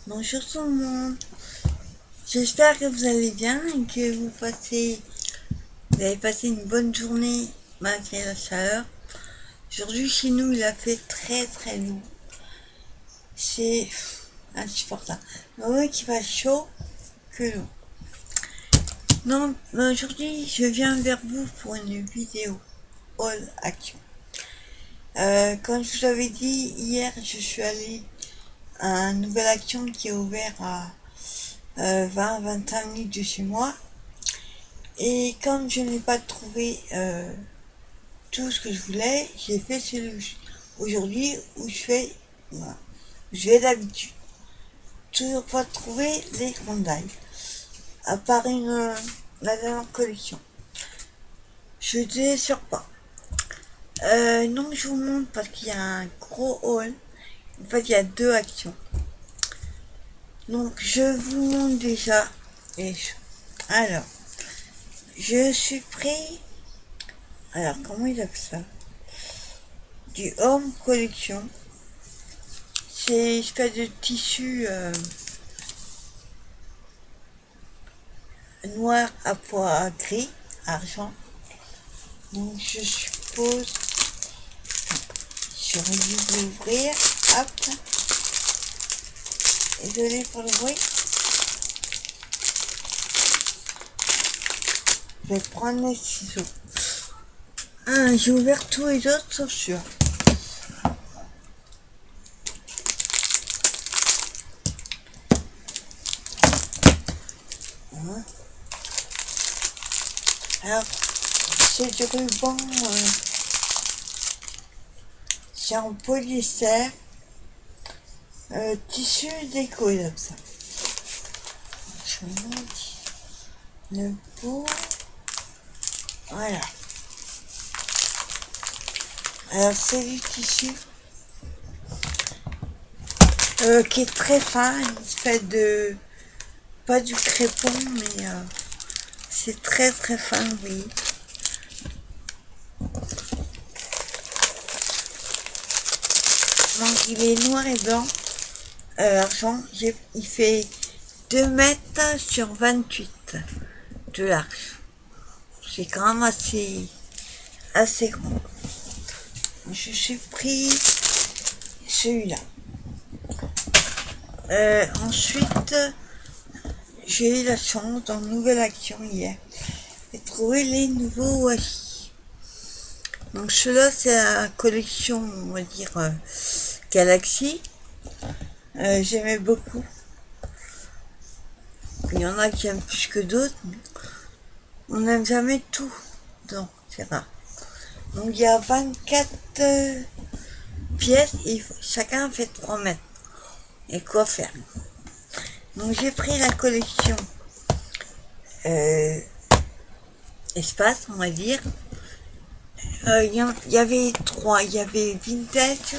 Bonjour tout le monde, j'espère que vous allez bien et que vous avez passé une bonne journée malgré la chaleur. Aujourd'hui chez nous il a fait très très lourd, c'est insupportable. Ouais, qu'il fasse chaud que l'eau. Non, mais aujourd'hui je viens vers vous pour une vidéo All Action. Comme je vous avais dit hier, je suis allée à une nouvelle action qui est ouverte à 20-25 minutes de chez moi. Et comme je n'ai pas trouvé tout ce que je voulais, j'ai fait celui aujourd'hui où voilà, je vais d'habitude. Toujours pas trouver les grondailles. À part la dernière collection. Je ne désespère pas. Non, je vous montre parce qu'il y a un gros haul. En fait, il y a deux actions. Donc, je vous montre déjà. Alors, je suis pris. Alors, comment il appelle ça? Du Home Collection. C'est une espèce de tissu noir à pois gris, argent. Donc, je suppose. J'aurais dû l'ouvrir. Hop. Désolé pour le bruit. Je vais prendre les ciseaux. J'ai ouvert tous les autres sauf celui-là. Alors, c'est du ruban, c'est en polyester, tissu déco comme ça. Je vous montre le bout. Voilà. Alors, c'est du tissu qui est très fin, une espèce de... pas du crépon, mais c'est très très fin, oui. Donc, il est noir et blanc, argent. Il fait 2 mètres sur 28 de large. C'est quand même assez grand. Je suis pris celui-là. Ensuite, j'ai eu la chance dans une nouvelle action hier de trouver les nouveaux washi. Donc ceux-là, c'est la collection, on va dire, Galaxy. J'aimais beaucoup. Il y en a qui aiment plus que d'autres. On n'aime jamais tout. Donc, c'est rare. Donc, il y a 24 pièces et chacun fait 3 mètres. Et quoi faire? Donc, j'ai pris la collection espace, on va dire. Il y avait 3. Il y avait vintage,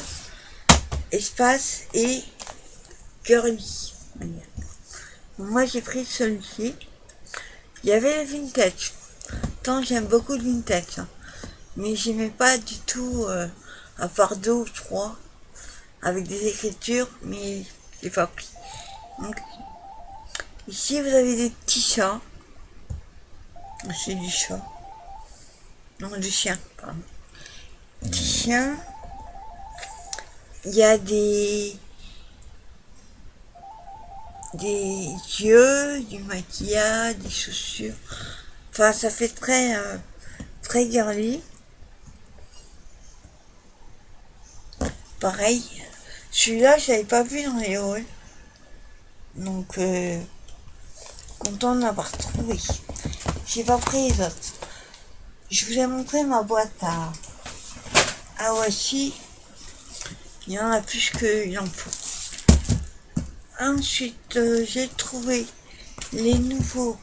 espace et girly. Moi, j'ai pris celui-ci. Il y avait le vintage. Tant j'aime beaucoup le vintage. Hein. Mais j'aimais pas du tout, à part 2 ou 3, avec des écritures, mais j'ai pas pris. Donc, ici, vous avez des petits chats. C'est du chat. Non, du chien, pardon. Petit chien. Il y a des yeux, du maquillage, des chaussures. Enfin, ça fait très girly. Pareil, celui-là, je l'avais pas vu dans les halls. Donc, content de l'avoir trouvé. J'ai pas pris les autres. Je vous ai montré ma boîte à washi. Il y en a plus qu'il en faut. Ensuite, j'ai trouvé les nouveaux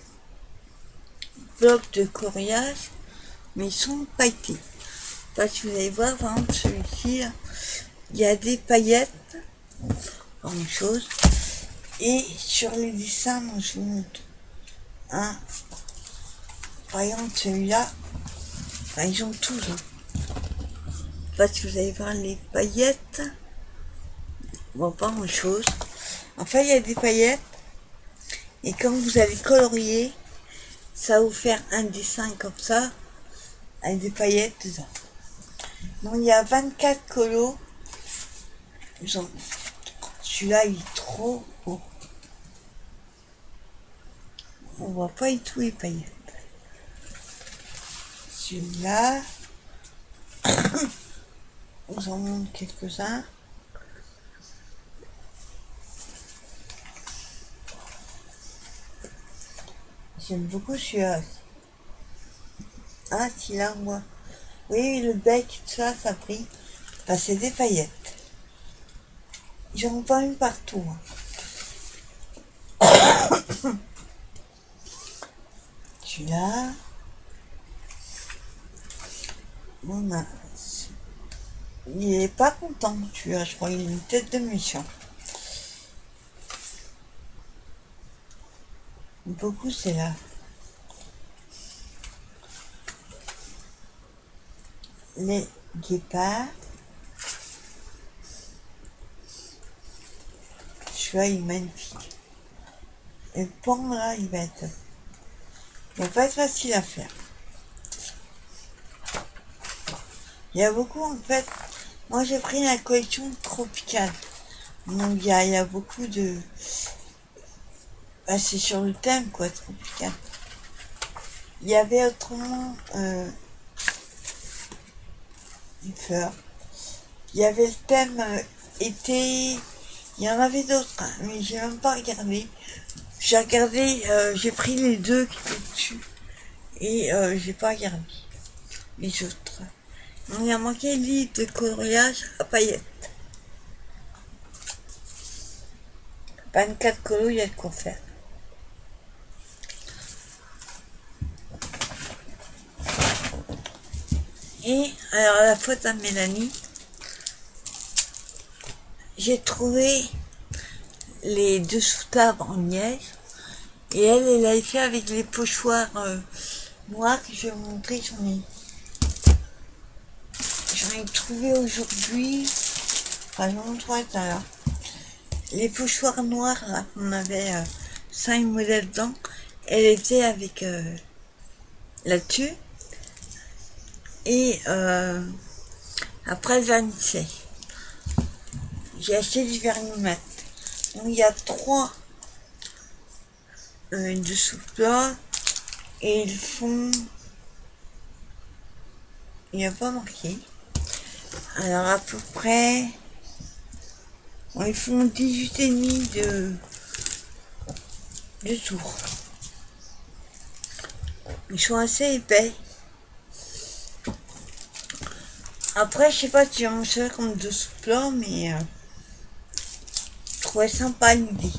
blocs de coloriage, mais ils sont pailletés. Parce que vous allez voir, par exemple, celui-ci, il y a des paillettes, la même chose. Et sur les dessins, moi, je vous montre. Par exemple, celui-là, ils ont tous. Parce que vous allez voir les paillettes. voit pas grand chose. Enfin, il y a des paillettes. Et quand vous allez colorier, ça va vous faire un dessin comme ça, avec des paillettes dedans. Bon, il y a 24 colos. Celui-là, il est trop beau. On voit pas du tout les paillettes. Celui-là, on en montre quelques-uns. J'aime beaucoup celui-là. Ah, si là, moi. Oui, le bec, tout ça, ça brille. Bah, c'est des paillettes. J'en vois une partout. Celui-là. Bon, il est pas content, celui-là, je crois. Il a une tête de méchant. Beaucoup, c'est là. Les guépards. Celui-là, il est magnifique. Et le pan, là, il va pas être facile à faire. Il y a beaucoup, en fait. Moi, j'ai pris la collection tropicale. Donc, il y a beaucoup de... Bah, c'est sur le thème, quoi, tropical. Il y avait autrement... une fleur. Il y avait le thème été... Il y en avait d'autres, hein, mais j'ai même pas regardé. J'ai regardé, j'ai pris les deux qui étaient dessus. Et j'ai pas regardé les autres. Donc, il y a manqué le livre de coloriage à paillettes. 24 colos, il y a de quoi faire. Et alors, la faute à Mélanie, j'ai trouvé les deux sous-tables en neige. Et elle avait fait avec les pochoirs noirs que je vais vous montrer. J'en ai trouvé aujourd'hui. Enfin, je vous montrerai tout à l'heure. Les pochoirs noirs, là, qu'on avait 5 modèles dedans, elle était avec là-dessus. Et après, le vernissait. J'ai acheté du vernis-mat. Donc, il y a 3 dessous plat. Et ils font... Il n'y a pas marqué. Alors, à peu près... Ils font 18,5 de tour. Ils sont assez épais. Après, je sais pas si on ça comme dessous plat, mais je trouvais sympa l'idée.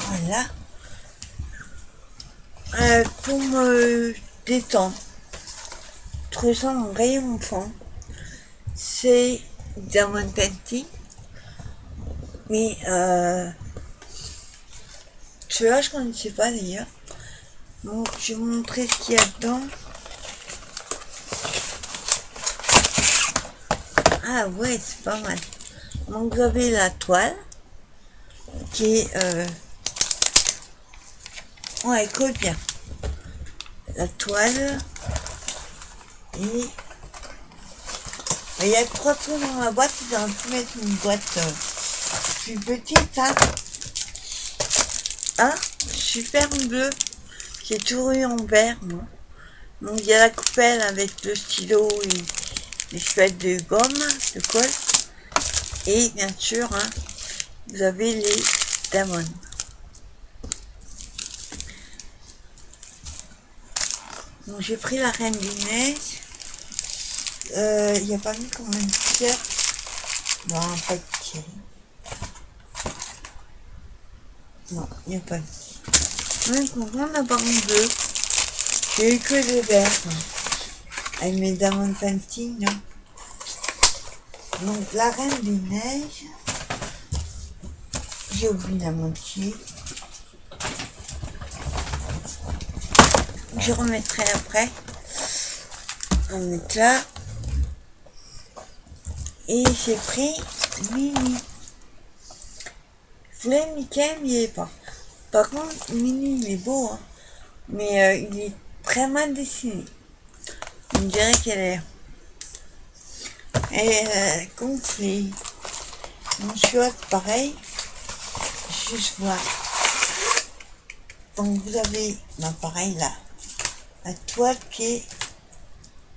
Voilà. Pour me détendre, je trouve ça mon rayon enfant. C'est Diamond Painting. Mais celui-là, je connaissais pas d'ailleurs. Donc, je vais vous montrer ce qu'il y a dedans. Ah ouais, c'est pas mal. Donc, vous avez la toile qui est... ouais, elle colle bien. La toile. Et... il y a 3 trous dans la boîte. Ils auraient pu mettre une boîte plus petite, hein. Ah, super bleu. J'ai toujours eu en vert, moi. Donc, il y a la coupelle avec le stylo et les chouettes de gomme, de colle. Et bien sûr, hein, vous avez les diamonds. Donc, j'ai pris la Reine des Neiges. Il n'y a pas mis combien de pierres. Non, pas de pierres. Non, il n'y a pas mis. Je suis content d'avoir une bleue. J'ai eu que des verts. Avec mes Diamond Painting, non. Donc, la Reine des Neiges. J'ai oublié la moitié. Je remettrai après. On va mettre là. Et j'ai pris Mini. Je voulais Mickey, mais il est pas. Par contre, Mini, il est beau, hein. Mais il est très mal dessiné. On dirait qu'elle est gonflée. Mon chouette, pareil. Juste voir. Donc vous avez, pareil là, la toile qui est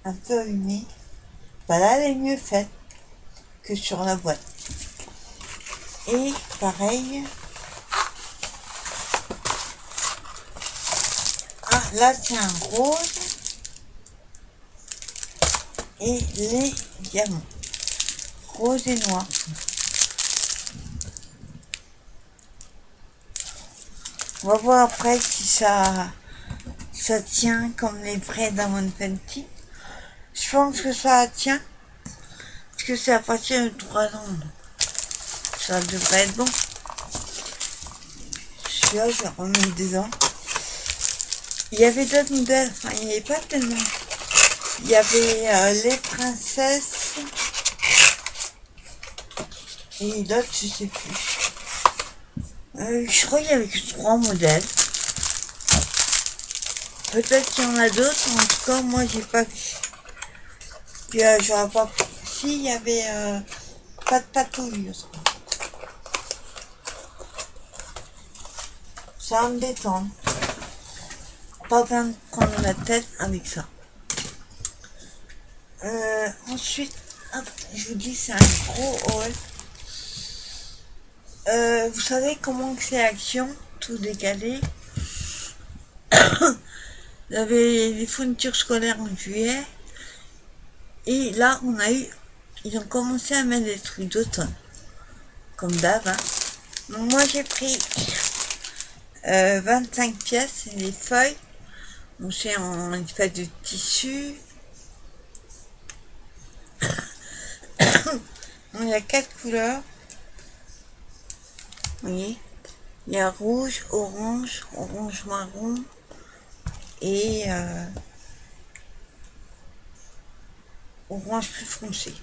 un peu allumée. Voilà, elle est mieux faite que sur la boîte. Et pareil. Ah, là c'est un rose. Et les diamants. Rose et noir. On va voir après si ça tient comme les vrais Diamond Fenty. Je pense que ça tient. Parce que c'est à partir de 3 ans. Ça devrait être bon. Celui-là, je vais remettre dedans. Il y avait d'autres modèles. Enfin, il n'y avait pas tellement. Il y avait les princesses. Et d'autres, je sais plus. Je crois qu'il y avait que 3 modèles. Peut-être qu'il y en a d'autres. En tout cas, moi, j'ai pas vu. Puis, j'aurais pas... Si, il y avait pas de patouille. Ça va me détendre. Pas besoin de prendre la tête avec ça. Ensuite, hop, je vous dis, c'est un gros haul. Vous savez comment c'est l'action, tout décalé. Vous avez les fournitures scolaires en juillet. Et là, ils ont commencé à mettre des trucs d'automne. Comme d'hab. Hein. Donc moi, j'ai pris 25 pièces, et les feuilles. Donc c'est en fait de tissu. Il y a 4 couleurs. Vous voyez, il y a rouge, orange, orange marron et orange plus foncé.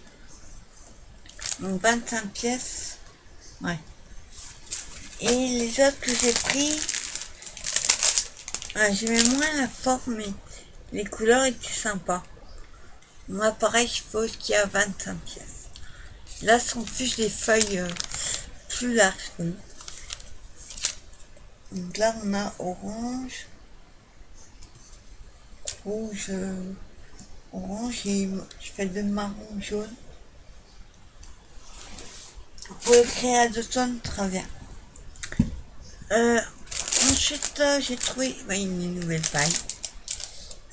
Donc 25 pièces. Ouais. Et les autres que j'ai pris, j'aimais moins la forme, mais les couleurs étaient sympas. Moi pareil, je suppose qu'il y a 25 pièces. Là, ce sont plus des feuilles plus larges. Donc là, on a orange, rouge, orange et je fais de marron jaune. Pour écrire à d'automne, très bien. Ensuite, j'ai trouvé une nouvelle paille.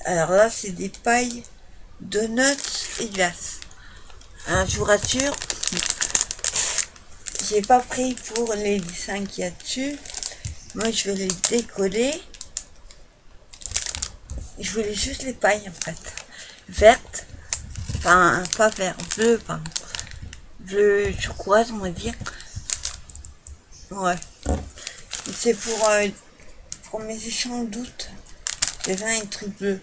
Alors là, c'est des pailles donuts et glace. Alors, je vous rassure, j'ai pas pris pour les dessins qu'il y a dessus. Moi, je vais les décoller. Je voulais juste les pailles, en fait. Vertes. Enfin, pas vert, bleu, pardon. Bleu turquoise, on va dire. Ouais. C'est pour mes échanges d'août. J'avais un truc bleu.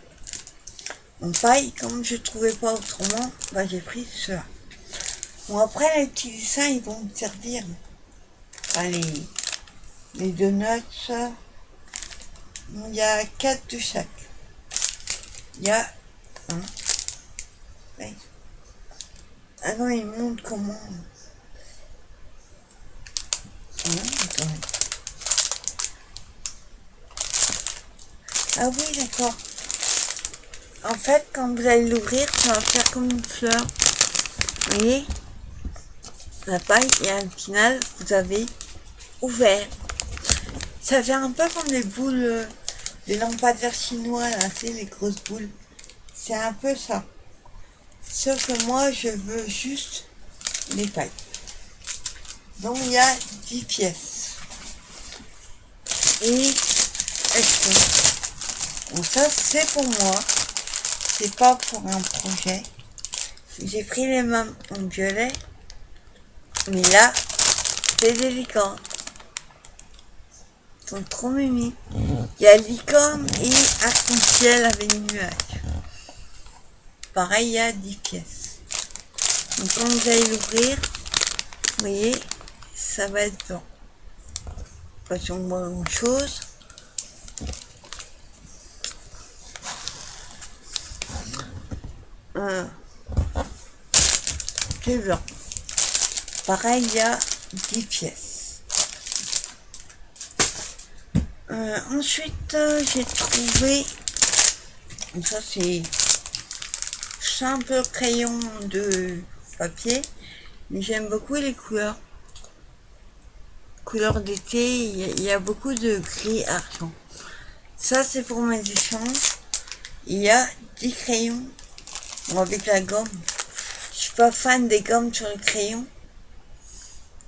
En paille, comme je trouvais pas autrement, j'ai pris cela. Bon, après, les petits dessins, ils vont me servir. Enfin, les donuts, il y a 4 de chaque. Il y a un. Ouais. Ah non, il montre comment. Ah oui, d'accord. En fait, quand vous allez l'ouvrir, ça va faire comme une fleur. Vous voyez, la paille, et au final, vous avez ouvert. Ça fait un peu comme les boules, les lampadaires chinois, là, c'est les grosses boules. C'est un peu ça. Sauf que moi, je veux juste les pailles. Donc, il y a 10 pièces. Et bon, ça, c'est pour moi. C'est pas pour un projet. J'ai pris les mêmes en violet. Mais là, c'est des licornes. Ils sont trop mimi. Il y a licorne et arc-en-ciel avec les nuages. Pareil, il y a 10 pièces. Donc quand vous allez l'ouvrir, vous voyez, ça va être blanc. Pas si on voit grand chose. C'est blanc. Pareil, il y a 10 pièces. Ensuite, j'ai trouvé, ça c'est simple crayon de papier, mais j'aime beaucoup les couleurs. Couleurs d'été, il y a beaucoup de gris argent. Ça c'est pour mes échanges. Il y a 10 crayons avec la gomme. Je suis pas fan des gommes sur le crayon.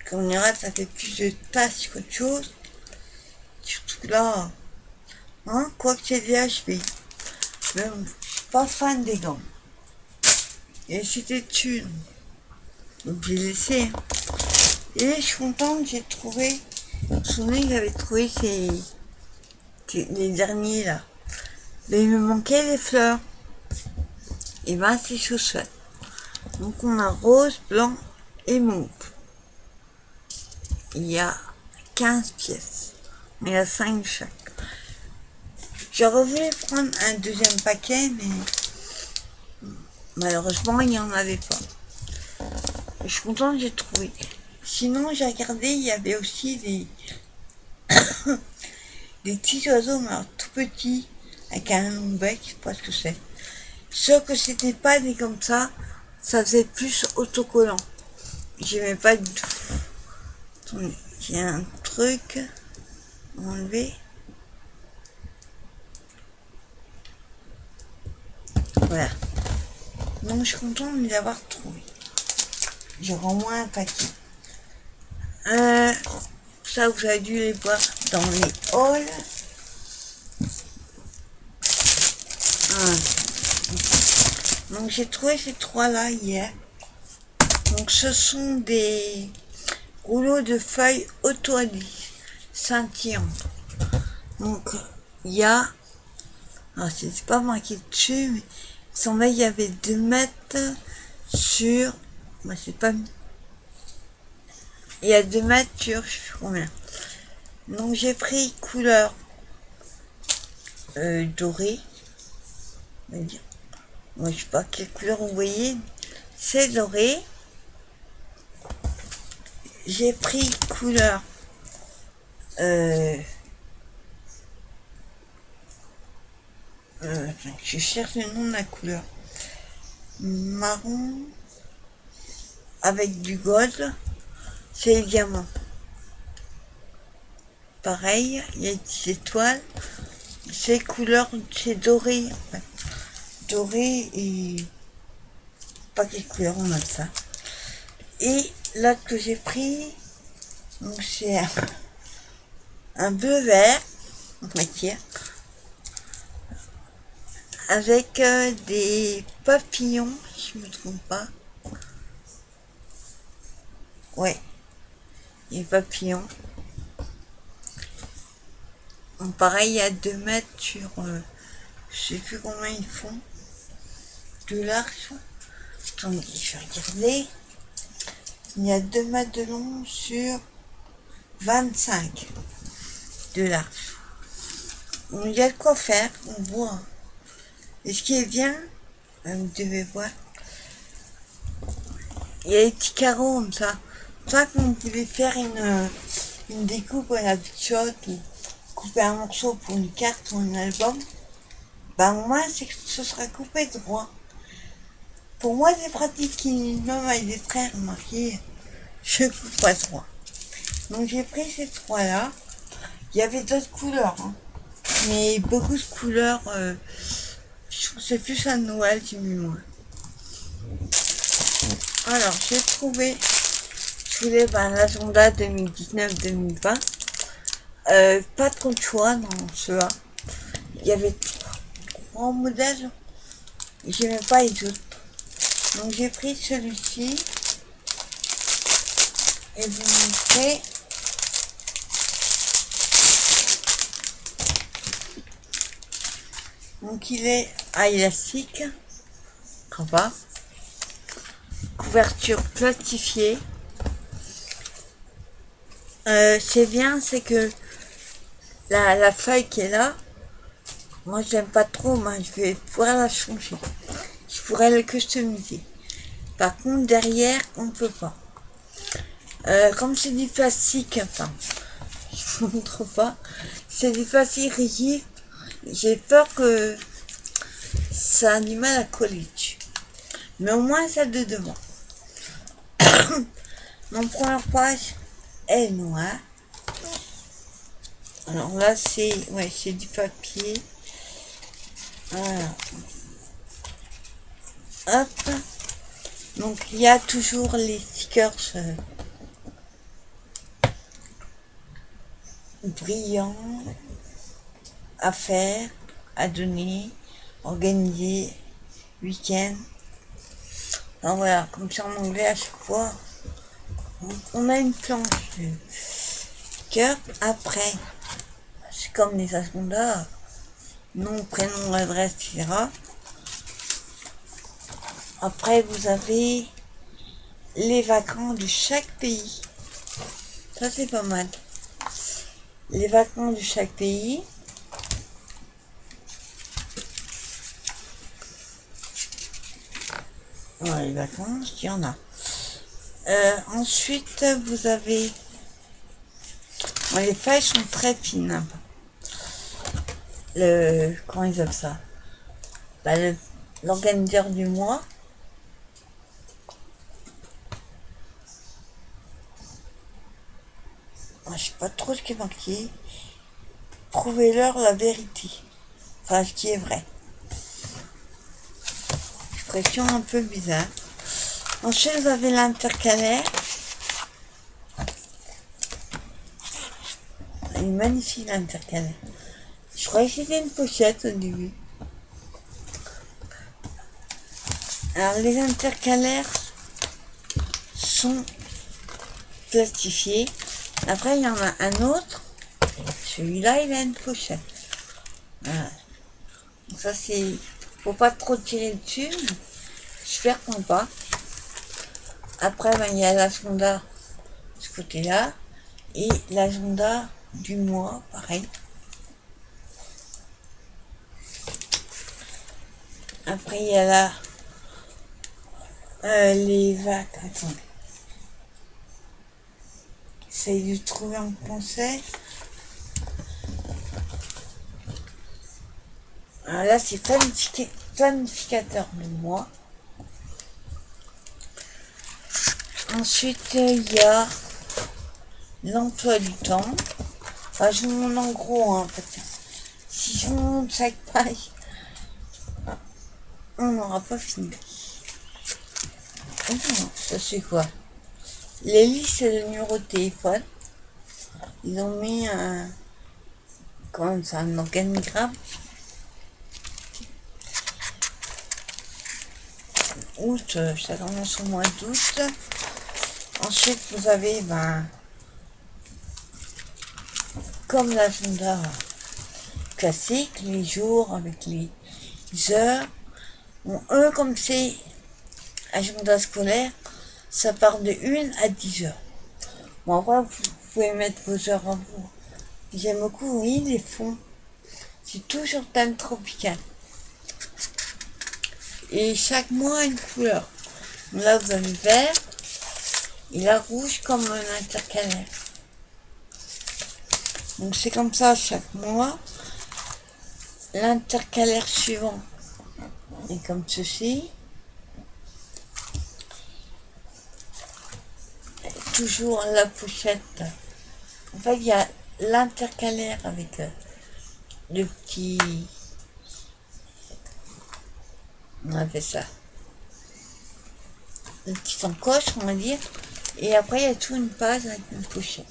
Comme on ira, ça fait plus de taches qu'autre chose. Surtout là, hein, quoi que c'est des HP. Mais bon, je suis pas fan des gommes. Et c'était dessus. Donc j'ai laissé. Et je suis contente, j'ai trouvé. Je me souviens que j'avais trouvé les derniers là. Mais il me manquait les fleurs. Et ben c'est chaussette. Donc on a rose, blanc et mauve. Il y a 15 pièces. Il y a 5 chaque. J'aurais voulu prendre un deuxième paquet, mais malheureusement il n'y en avait pas. Je suis contente, j'ai trouvé. Sinon j'ai regardé, il y avait aussi des petits oiseaux, mais alors tout petits, avec un long bec, je sais pas ce que c'est. Sauf que c'était pas des comme ça faisait plus autocollant. J'aimais pas du tout. Attendez, il y a un truc à enlever. Voilà. Donc je suis contente de l'avoir trouvé. J'aurai au moins un paquet. Ça vous avez dû les voir dans les halls. Donc j'ai trouvé ces trois-là hier. Donc ce sont des rouleaux de feuilles auto-adhesives scintillantes. Donc il y a, alors c'est pas marqué dessus, mais il semblait qu'il y avait 2 mètres sur, bah c'est pas, il y a 2 mètres sur, je sais plus combien. Donc j'ai pris couleur dorée, on va dire. Moi je sais pas quelle couleur vous voyez, c'est doré. J'ai pris couleur je cherche le nom de la couleur. Marron avec du gold, c'est les diamants. Pareil, il y a des étoiles. C'est couleur, c'est doré. En fait. Doré et pas quelle couleur on a de ça. Et là que j'ai pris, donc c'est un bleu vert, on va dire, avec des papillons, si je ne me trompe pas. Ouais, des papillons. Donc pareil, il y a 2 mètres sur, je sais plus combien ils font, de large. Attendez, je vais regarder. Il y a 2 mètres de long sur 25 de large. Donc, il y a de quoi faire, on voit. Et ce qui est bien, vous devez voir, il y a des petits carreaux comme ça. Ça qu'on pouvait faire une découpe à la bichotte ou couper un morceau pour une carte ou un album. Ben moi, c'est que ce sera coupé droit. Pour moi, c'est pratique, même avec des traits remarqués, je coupe pas droit. Donc j'ai pris ces trois-là. Il y avait d'autres couleurs, hein. Mais beaucoup de couleurs, je trouve que c'est plus à Noël, j'ai mis moins. Alors j'ai trouvé, je voulais l'agenda 2019-2020. Pas trop de choix dans ceux-là. Il y avait 3 modèles. J'aimais pas les autres. Donc j'ai pris celui-ci. Et vous montrez. Donc il est à élastique. Cravate. couverture plastifiée. C'est bien, c'est que la feuille qui est là, moi j'aime pas trop, mais je vais pouvoir la changer. Je pourrais le customiser. Par contre, derrière, on peut pas. Comme c'est du plastique, enfin, je vous montre pas, c'est du plastique rigide, j'ai peur que ça a du mal à coller dessus. Mais au moins, ça de devant. Mon première page est noire. Alors là, c'est du papier. Voilà. Hop. Donc il y a toujours les stickers brillants à faire, à donner, organiser, week-end. Alors voilà, comme ça en anglais à chaque fois, on a une planche de stickers. Après, c'est comme les agendas, nom, prénom, adresse, etc. Après, vous avez les vacances de chaque pays. Ça, c'est pas mal. Les vacances de chaque pays. Voilà, les vacances, il y en a. Ensuite, vous avez... les feuilles sont très fines. Comment ils appellent ça? L'organisateur du mois. Je sais pas trop ce qui est marqué. Prouvez-leur la vérité. Enfin, ce qui est vrai. Expression un peu bizarre. Ensuite, vous avez l'intercalaire. Il est magnifique l'intercalaire. Je croyais que c'était une pochette au début. Alors, les intercalaires sont plastifiés. Après, il y en a un autre. Celui-là, il a une pochette. Voilà. Donc ça, c'est... Faut pas trop tirer dessus. J'espère qu'on pas. Après, il y a l'agenda de ce côté-là. Et l'agenda du mois, pareil. Après, il y a là les vagues. Attendez. J'essaye de trouver un français. Alors là, c'est planificateur de mois. Ensuite, il y a l'emploi du temps. Enfin, je vous montre en gros, hein, parce que si je vous montre chaque page, on n'aura pas fini. Oh non, ça c'est quoi? Les listes de numéro de téléphone. Ils ont mis un... Comment ça, un organigramme. Août, ça commence au mois d'août. Ensuite, vous avez, comme l'agenda classique, les jours avec les heures. Bon, eux, comme c'est agenda scolaire, ça part de 1 à 10 heures. Bon, après, vous pouvez mettre vos heures à vous. J'aime beaucoup, oui, les fonds. C'est toujours thème tropical. Et chaque mois a une couleur. Là, vous avez vert et la rouge comme un intercalaire. Donc, c'est comme ça chaque mois. L'intercalaire suivant est comme ceci. Toujours la pochette. En fait, il y a l'intercalaire avec le petit... On a fait ça. Le petit encoche, on va dire. Et après, il y a toute une page avec une pochette.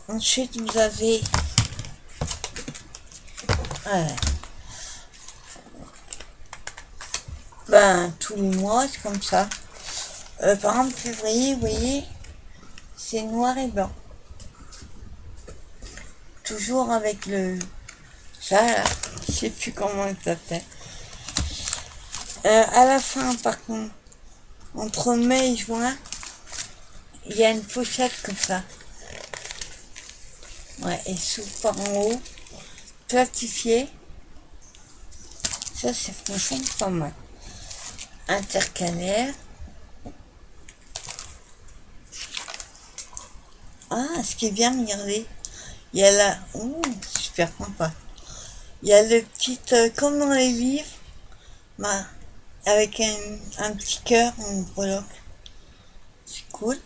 Ensuite, vous avez... tous les mois, c'est comme ça. Par exemple, février, vous voyez, c'est noir et blanc. Toujours avec le... Ça, là, je sais plus comment il s'appelle. À la fin, par contre, entre mai et juin, il y a une pochette comme ça. Ouais, et s'ouvre par en haut, plastifié. Ça, c'est franchement pas mal. Intercalaire. Ah, ce qui est bien, regardez. Il y a la... Ouh, super sympa. Il y a le petit... comme dans les livres, bah, avec un petit cœur en breloque. C'est cool.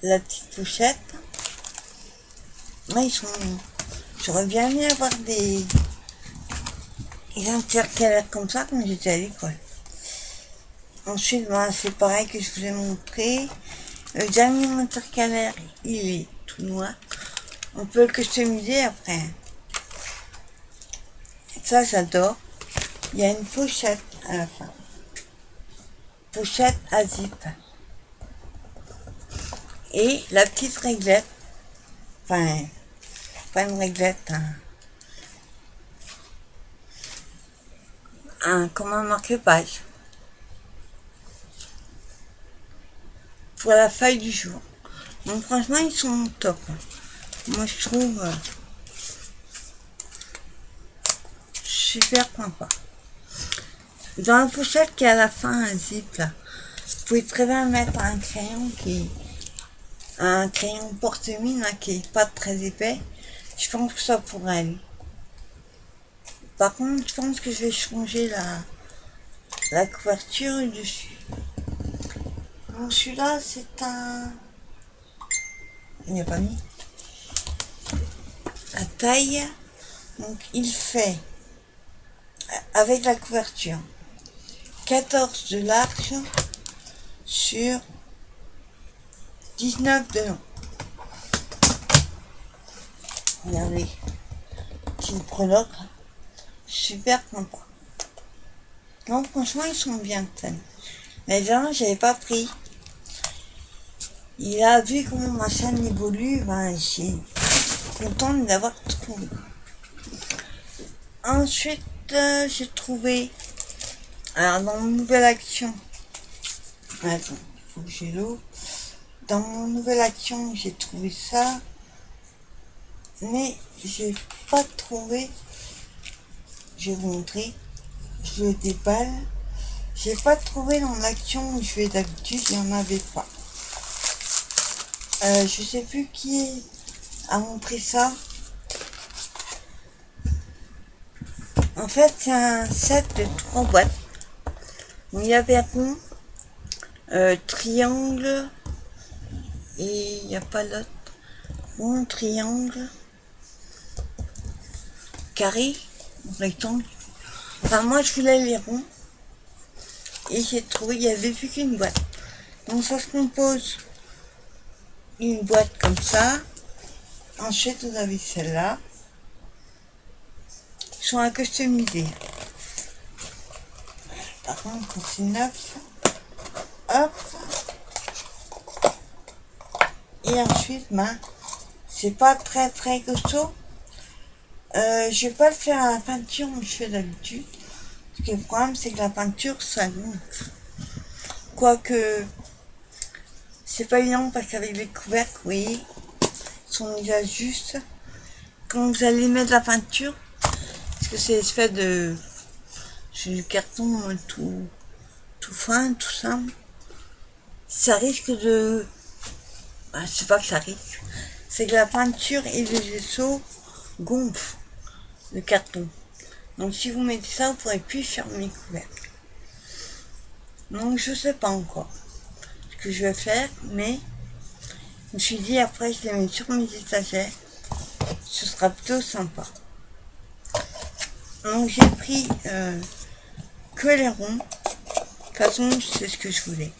La petite pochette. Moi, ils sont... J'aurais bien aimé avoir des intercalaires comme ça quand j'étais à l'école. Ensuite, ben, c'est pareil que je vous ai montré. Le dernier intercalaire, il est tout noir. On peut le customiser après. Ça, j'adore. Il y a une pochette à la fin. Pochette à zip. Et la petite réglette. Enfin, pas une réglette. Comme un marque-page. Pour la feuille du jour. Donc franchement, ils sont top. Moi, je trouve super sympa. Dans la pochette qui est à la fin, un zip là, vous pouvez très bien mettre un crayon porte-mine là, qui est pas très épais. Je pense que ça pourrait aller. Par contre, je pense que je vais changer la couverture dessus. Donc celui-là, c'est un... Il n'y a pas mis. La taille, donc il fait, avec la couverture, 14 de large sur 19 de long. Regardez, petit breloque, super sympa. Donc franchement, ils sont bien sains. Mais là, j'avais pas pris. Il a vu comment ma chaîne évolue, ben, j'ai contente d'avoir trouvé. Ensuite, j'ai trouvé, alors dans mon nouvelle action, attends, il faut que j'ai l'eau. Dans mon nouvelle action, j'ai trouvé ça, mais j'ai pas trouvé, je vais vous montrer, je le déballe, j'ai pas trouvé dans l'action où je vais d'habitude, il n'y en avait pas. Je sais plus qui a montré ça. En fait, c'est un set de 3 boîtes. Il y avait rond, triangle, et il n'y a pas l'autre. Rond, triangle, carré, rectangle. Enfin, moi, je voulais les ronds. Et j'ai trouvé, il n'y avait plus qu'une boîte. Donc, ça se compose une boîte comme ça. Ensuite, vous avez celle-là. Ils sont à customiser. Par contre, quand c'est neuf, hop. Et ensuite, ben, c'est pas très très costaud. Je vais pas le faire à la peinture comme je fais d'habitude. Parce que le problème, c'est que la peinture, ça gonfle. Quoique, c'est pas évident parce qu'avec les couvercles, vous voyez, ils sont déjà justes. Quand vous allez mettre la peinture, parce que c'est fait de... C'est du carton tout fin, tout simple. Ça risque de... Ben, c'est pas que ça risque. C'est que la peinture et le gesso gonflent le carton. Donc si vous mettez ça, vous pourrez plus fermer les couvercles. Donc je sais pas encore ce que je vais faire, mais je me suis dit après je les mets sur mes étagères, ce sera plutôt sympa. Donc j'ai pris que les ronds. De toute façon, c'est ce que je voulais.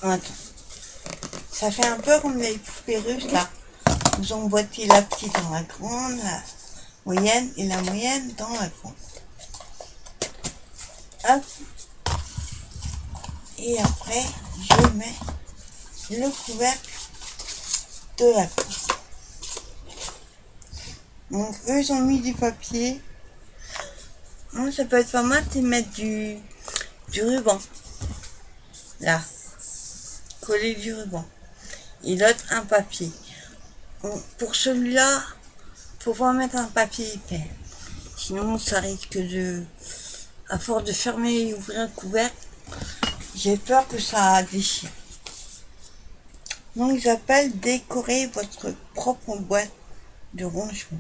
Attends. Ça fait un peu comme les poupées russes là. Vous emboîtez la petite dans la grande, la moyenne et la moyenne dans la grande. Hop. Et après, je mets le couvercle de la course. Donc eux, ils ont mis du papier. Moi, ça peut être pas mal de mettre du du ruban. Là, coller du ruban. Et l'autre, un papier. Pour celui-là, faut pas mettre un papier épais. Sinon, ça risque de... À force de fermer et ouvrir le couvercle, j'ai peur que ça déchire. Donc, j'appelle décorer votre propre boîte de rangement.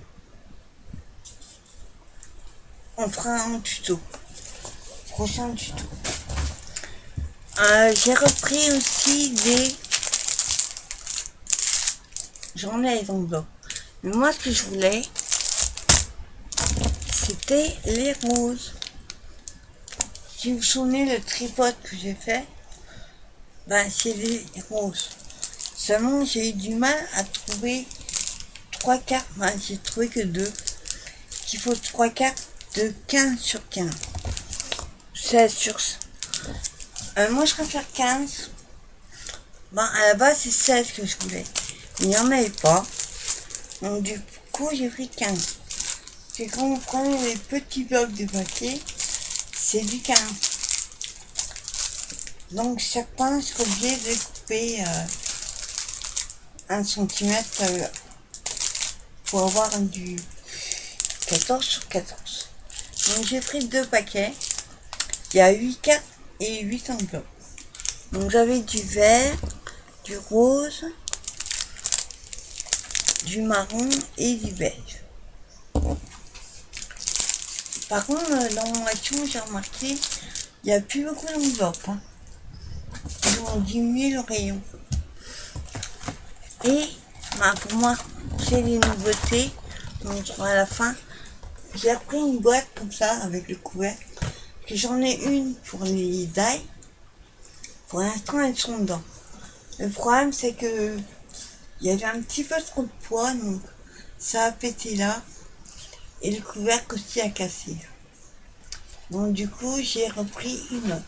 On fera un tuto. Prochain tuto. J'ai repris aussi des... J'en ai dans le bloc. Mais moi, ce que je voulais, c'était les roses. Si vous vous souvenez, le tripode que j'ai fait, ben, c'est les roses. Seulement, j'ai eu du mal à trouver 3 cartes. Ben, j'ai trouvé que 2. Il faut 3 cartes de 15 sur 15. 16 sur 16. Moi, je préfère 15. Ben, à la base, c'est 16 que je voulais. Mais il n'y en avait pas. Donc, du coup, j'ai pris 15. C'est quand vous prenez les petits blocs de papier, c'est du 15. Donc, certains sont obligés de couper 1 cm pour avoir du 14 sur 14. Donc, j'ai pris 2 paquets. Il y a 8 cartes et 8 enveloppes. Donc, j'avais du vert, du rose, du marron et du beige. Par contre, dans mon action, j'ai remarqué, il n'y a plus beaucoup d'enveloppes. Hein. Ils ont diminué le rayon. Et pour moi, c'est les nouveautés. On trouvera à la fin. J'ai repris une boîte comme ça avec le couvercle. J'en ai une pour les dailles. Pour l'instant, elles sont dedans. Le problème, c'est que il y avait un petit peu trop de poids, donc ça a pété là. Et le couvercle aussi a cassé. Donc du coup, j'ai repris une autre.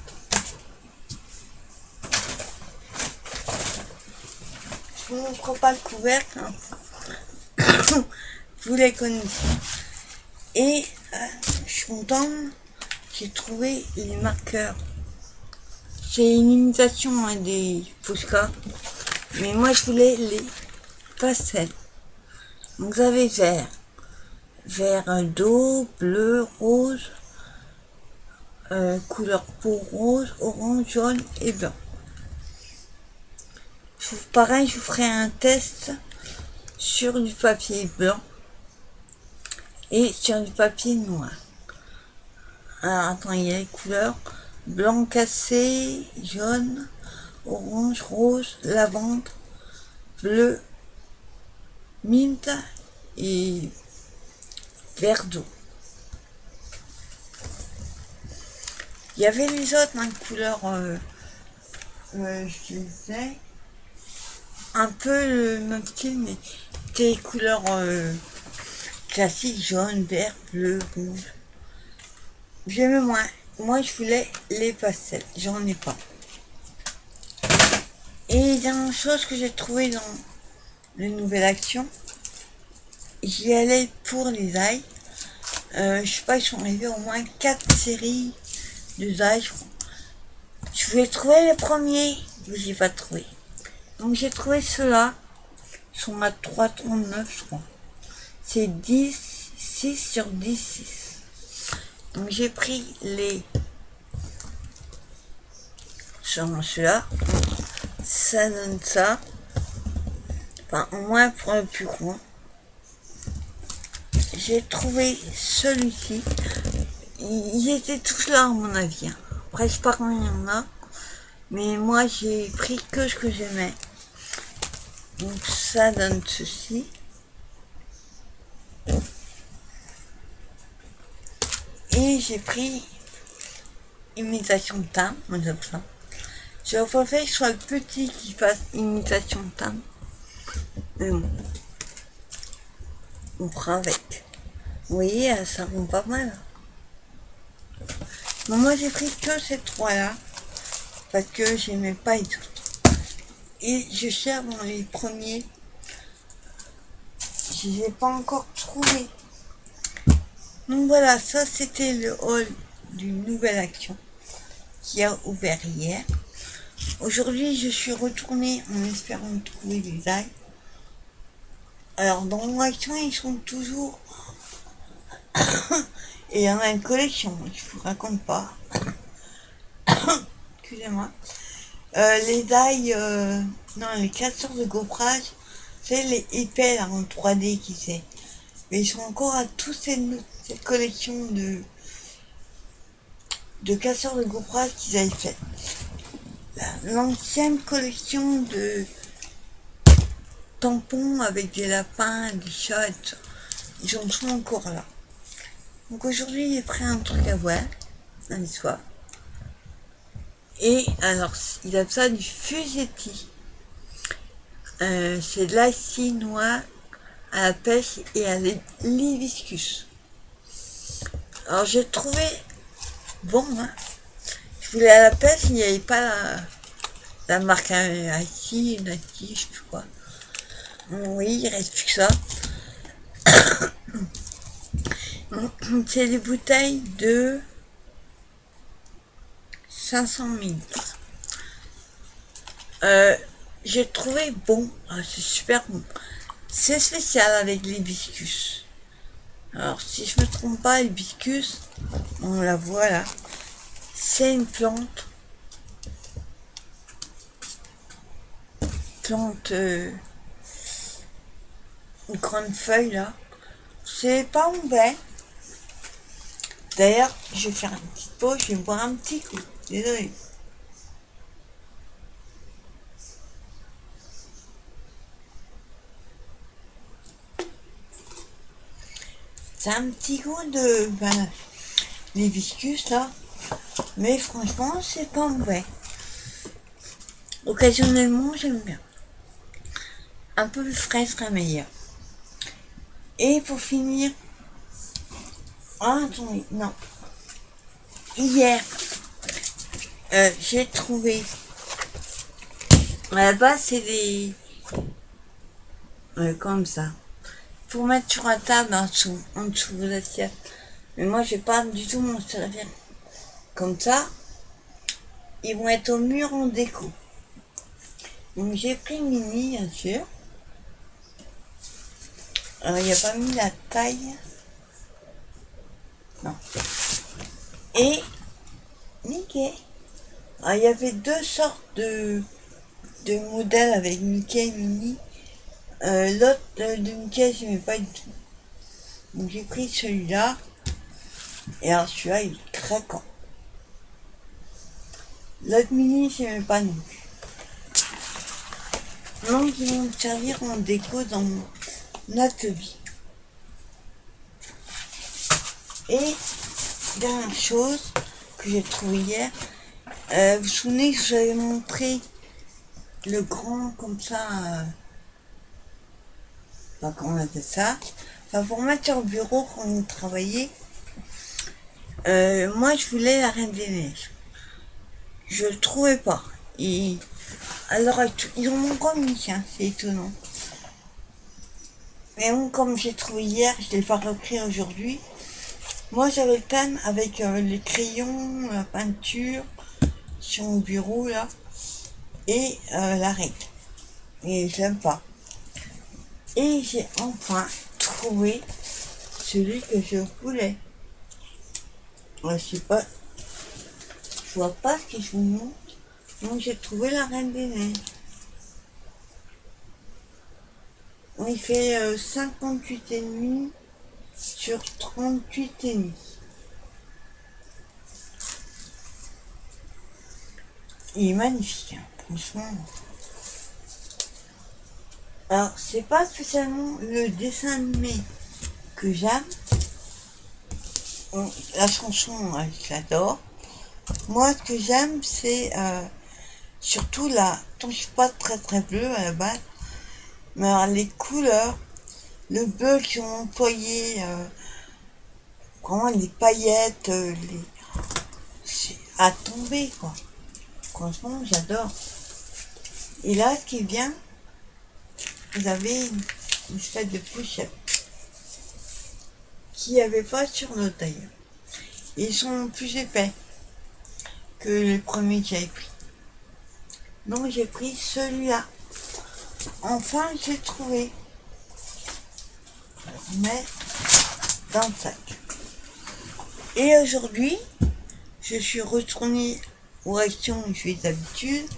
Je vous montre pas le couvercle. Hein. Vous les connaissez. Et je suis contente, j'ai trouvé les marqueurs. C'est une imitation hein, des Posca. Mais moi, je voulais les pastels. Donc vous avez vert. Vert d'eau, bleu, rose, couleur peau rose, orange, jaune et blanc. Pareil, je vous ferai un test sur du papier blanc et sur du papier noir. Alors, attends, il y a les couleurs blanc cassé, jaune, orange, rose, lavande, bleu, mint et vert d'eau. Il y avait les autres hein, couleurs, je disais, un peu le même style, mais des couleurs classiques, jaune, vert, bleu, rouge. J'aime moins. Moi, je voulais les pastels. J'en ai pas. Et dernière chose que j'ai trouvé dans le Nouvelle Action, j'y allais pour les ailes. Je sais pas, ils sont arrivés au moins 4 séries de ailes. Je voulais trouver les premiers, mais j'ai pas trouvé. Donc j'ai trouvé ceux-là. Ils sont à 3,39 je crois. C'est 10, 6 sur 10, 6. Donc j'ai pris les sur ceux-là. Ça donne ça. Enfin, au moins pour le plus grand. J'ai trouvé celui-ci. Ils étaient tous là à mon avis. Hein. Après, je sais pas combien il y en a. Mais moi, j'ai pris que ce que j'aimais. Donc ça donne ceci. Et j'ai pris imitation de thym, moi j'aime ça. J'ai pas fait que ce soit le petit qui fasse imitation de thym. Mais bon. On fera avec. Vous voyez, ça rend pas mal. Bon, moi j'ai pris que ces trois-là. Parce que j'aimais pas les autres. Et je cherche dans les premiers. Je les ai pas encore trouvés. Donc voilà, ça c'était le haul d'une Nouvelle Action qui a ouvert hier. Aujourd'hui, je suis retournée en espérant trouver des ailes. Alors, dans mon action, ils sont toujours... Et il y en a une collection, je vous raconte pas. Excusez-moi. Les ailes... non, les casseurs de gaufrage, c'est les épais là, en 3D qui c'est. Mais ils sont encore à toute cette collection de casseurs de gaufrage qu'ils avaient fait. L'ancienne collection de tampons avec des lapins, des chats, ils en sont encore là. Donc aujourd'hui, j'ai pris un truc à voir, un soir. Et alors, il a ça du fusetti. C'est de l'acier noir à la pêche et à l'hibiscus. Alors j'ai trouvé bon, hein. Je voulais à la pêche, il n'y avait pas la marque Haïti, je sais plus quoi. Oui, il reste plus que ça. C'est des bouteilles de 500 ml. J'ai trouvé bon, c'est super bon. C'est spécial avec l'hibiscus. Alors, si je me trompe pas, l'hibiscus, on la voit là. C'est une plante. Une grande feuille là. C'est pas mauvais. D'ailleurs, je vais faire une petite pause, je vais boire un petit coup. Désolé. C'est un petit goût de l'hibiscus là. Mais franchement, c'est pas mauvais. Occasionnellement, j'aime bien. Un peu plus frais serait meilleur. Et pour finir... Ah, attendez, non. Hier, j'ai trouvé... À la base, c'est des... comme ça. Pour mettre sur la table en dessous de l'assiette. Mais moi, je vais pas du tout m'en servir comme ça. Ils vont être au mur en déco. Donc j'ai pris mini, bien sûr. Alors, il n'y a pas mis la taille. Non. Et Mickey. Alors, il y avait deux sortes de modèles avec Mickey et Minnie. L'autre de Mickey, je n'aimais pas du tout. Donc j'ai pris celui-là. Et alors celui-là, il est craquant. L'autre Minnie, je n'aimais pas non plus. Donc ils vont me servir en déco dans mon atelier. Et dernière chose que j'ai trouvé hier, vous vous souvenez que j'avais montré le grand comme ça, comment on appelle ça, pour mettre sur le bureau quand on travaillait. Moi je voulais la Reine des Neiges. Je le trouvais pas. Alors ils en ont encore mis, hein, c'est étonnant. Mais bon, comme j'ai trouvé hier, je l'ai pas repris aujourd'hui. Moi j'avais le thème avec les crayons, la peinture sur mon bureau là, et la règle. Et j'aime pas. Et j'ai enfin trouvé celui que je voulais. Je sais pas, je vois pas ce que je vous montre. Donc j'ai trouvé la Reine des Neiges. Il fait 58,5 sur 38,5. Il est magnifique, hein, franchement. Alors, c'est pas spécialement le dessin animé que j'aime. La chanson, je l'adore. Moi, ce que j'aime, c'est surtout tant que je suis pas très bleu à la base, mais alors, les couleurs, le bleu qu'ils ont employé, vraiment les paillettes, c'est à tomber, quoi. Franchement, j'adore. Et là, ce qui est bien, vous avez une espèce de pochette qu'il n'y avait pas sur l'autre d'ailleurs. Ils sont plus épais que le premier que j'avais pris. Donc j'ai pris celui-là. Enfin j'ai trouvé. Mais dans le sac. Et aujourd'hui, je suis retournée aux actions où je fais d'habitude.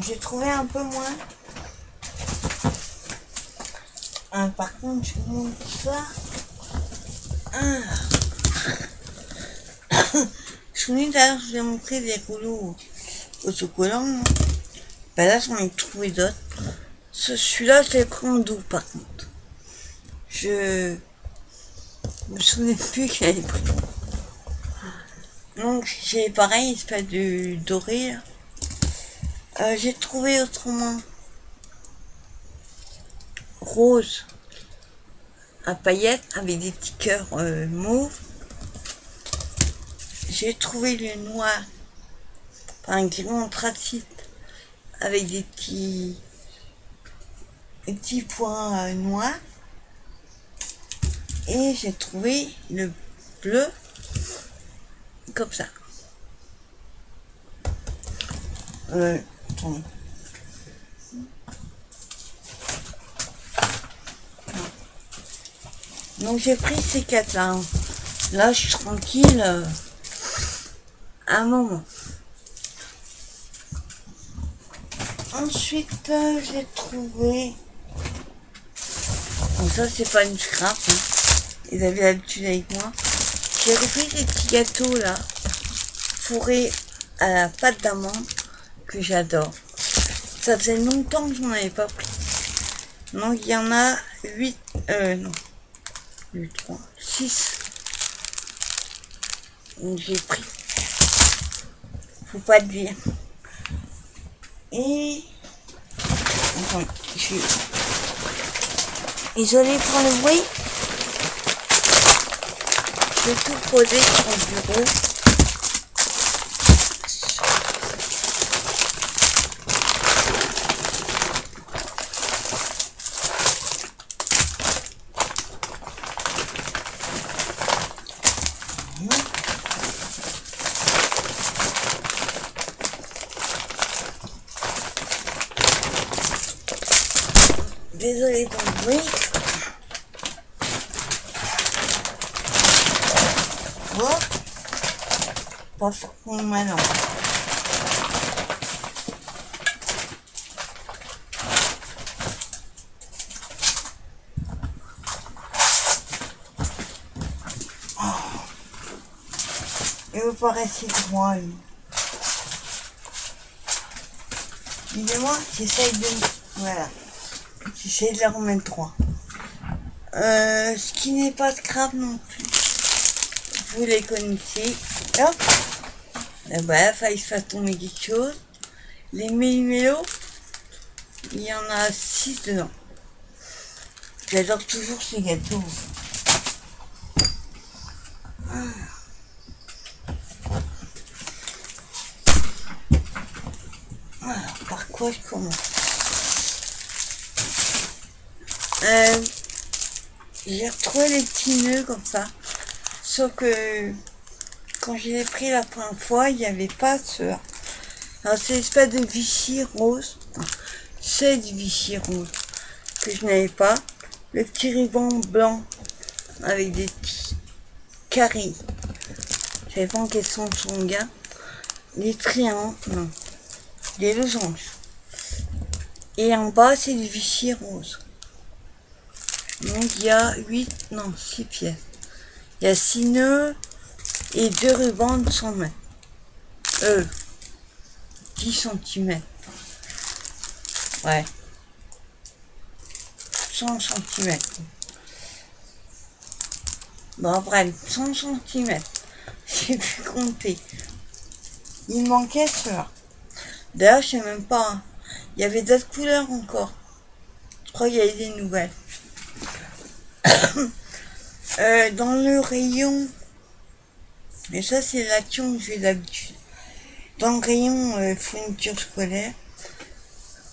J'ai trouvé un peu moins. Par contre, je vous montre ça. Je vous dis d'ailleurs, je vous ai montré des rouleaux autocollants. Ben là, j'en ai trouvé d'autres. Celui-là, je l'ai pris en doux, par contre. Je me souviens plus que j'avais pris. Donc, j'ai pareil, espèce de doré. J'ai trouvé autrement rose à paillettes avec des petits cœurs mauves. J'ai trouvé le noir, un gris anthracite avec des petits points noirs. Et j'ai trouvé le bleu comme ça. Attendez. Donc j'ai pris ces quatre là. Là je suis tranquille un moment. Ensuite j'ai trouvé. Bon, ça c'est pas une scrap. Hein. Ils avaient l'habitude avec moi. J'ai repris ces petits gâteaux là, fourrés à la pâte d'amande que j'adore. Ça faisait longtemps que j'en avais pas pris. Donc il y en a 8, non, 8, 3, 6. Donc j'ai pris. Faut pas le dire. Et attends, je suis isolée pour le bruit. Je vais tout poser sur le bureau. Désolée pour le bruit. Oh. Pas forcément maintenant. Oh. Il veut pas rester droit, lui. Dis-moi, j'essaye de... Voilà. J'essaie de la remettre droit. Ce qui n'est pas scrap non plus. Vous les connaissez. Hop. Et bah, il fallait que je fasse tomber quelque chose. Les méli-mélos, il y en a 6 dedans. J'adore toujours ces gâteaux. Alors, par quoi je commence? J'ai retrouvé les petits nœuds comme ça. Sauf que quand je l'ai pris la première fois, il n'y avait pas cela. Alors c'est l'espèce de Vichy rose. C'est du Vichy rose que je n'avais pas. Le petit ruban blanc avec des petits carrés. Je savais pas en quel sens son gars. Les triangles, non. Les losanges. Et en bas c'est du Vichy rose. Donc il y a 8, non 6 pièces. Il y a 6 nœuds et 2 rubans de 100 mètres. 10 cm. Ouais. 100 cm. Bon bref, 100 cm. J'ai pu compter. Il manquait cela. D'ailleurs, je sais même pas. Hein. Il y avait d'autres couleurs encore. Je crois qu'il y avait des nouvelles. Dans le rayon, et ça c'est l'action que j'ai d'habitude, dans le rayon fourniture scolaire,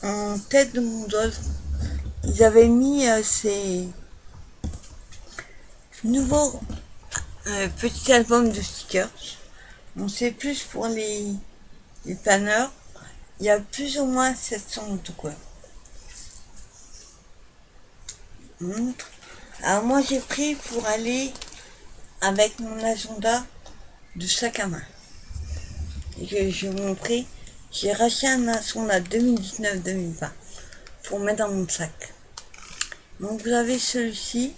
en tête de Mondolf, ils avaient mis ces nouveaux petits albums de stickers On sait plus pour les planeurs. Il y a plus ou moins 700 quoi. Alors moi j'ai pris pour aller avec mon agenda de sac à main. Et que je vais vous montrer, j'ai racheté un agenda 2019-2020 pour mettre dans mon sac. Donc vous avez celui-ci.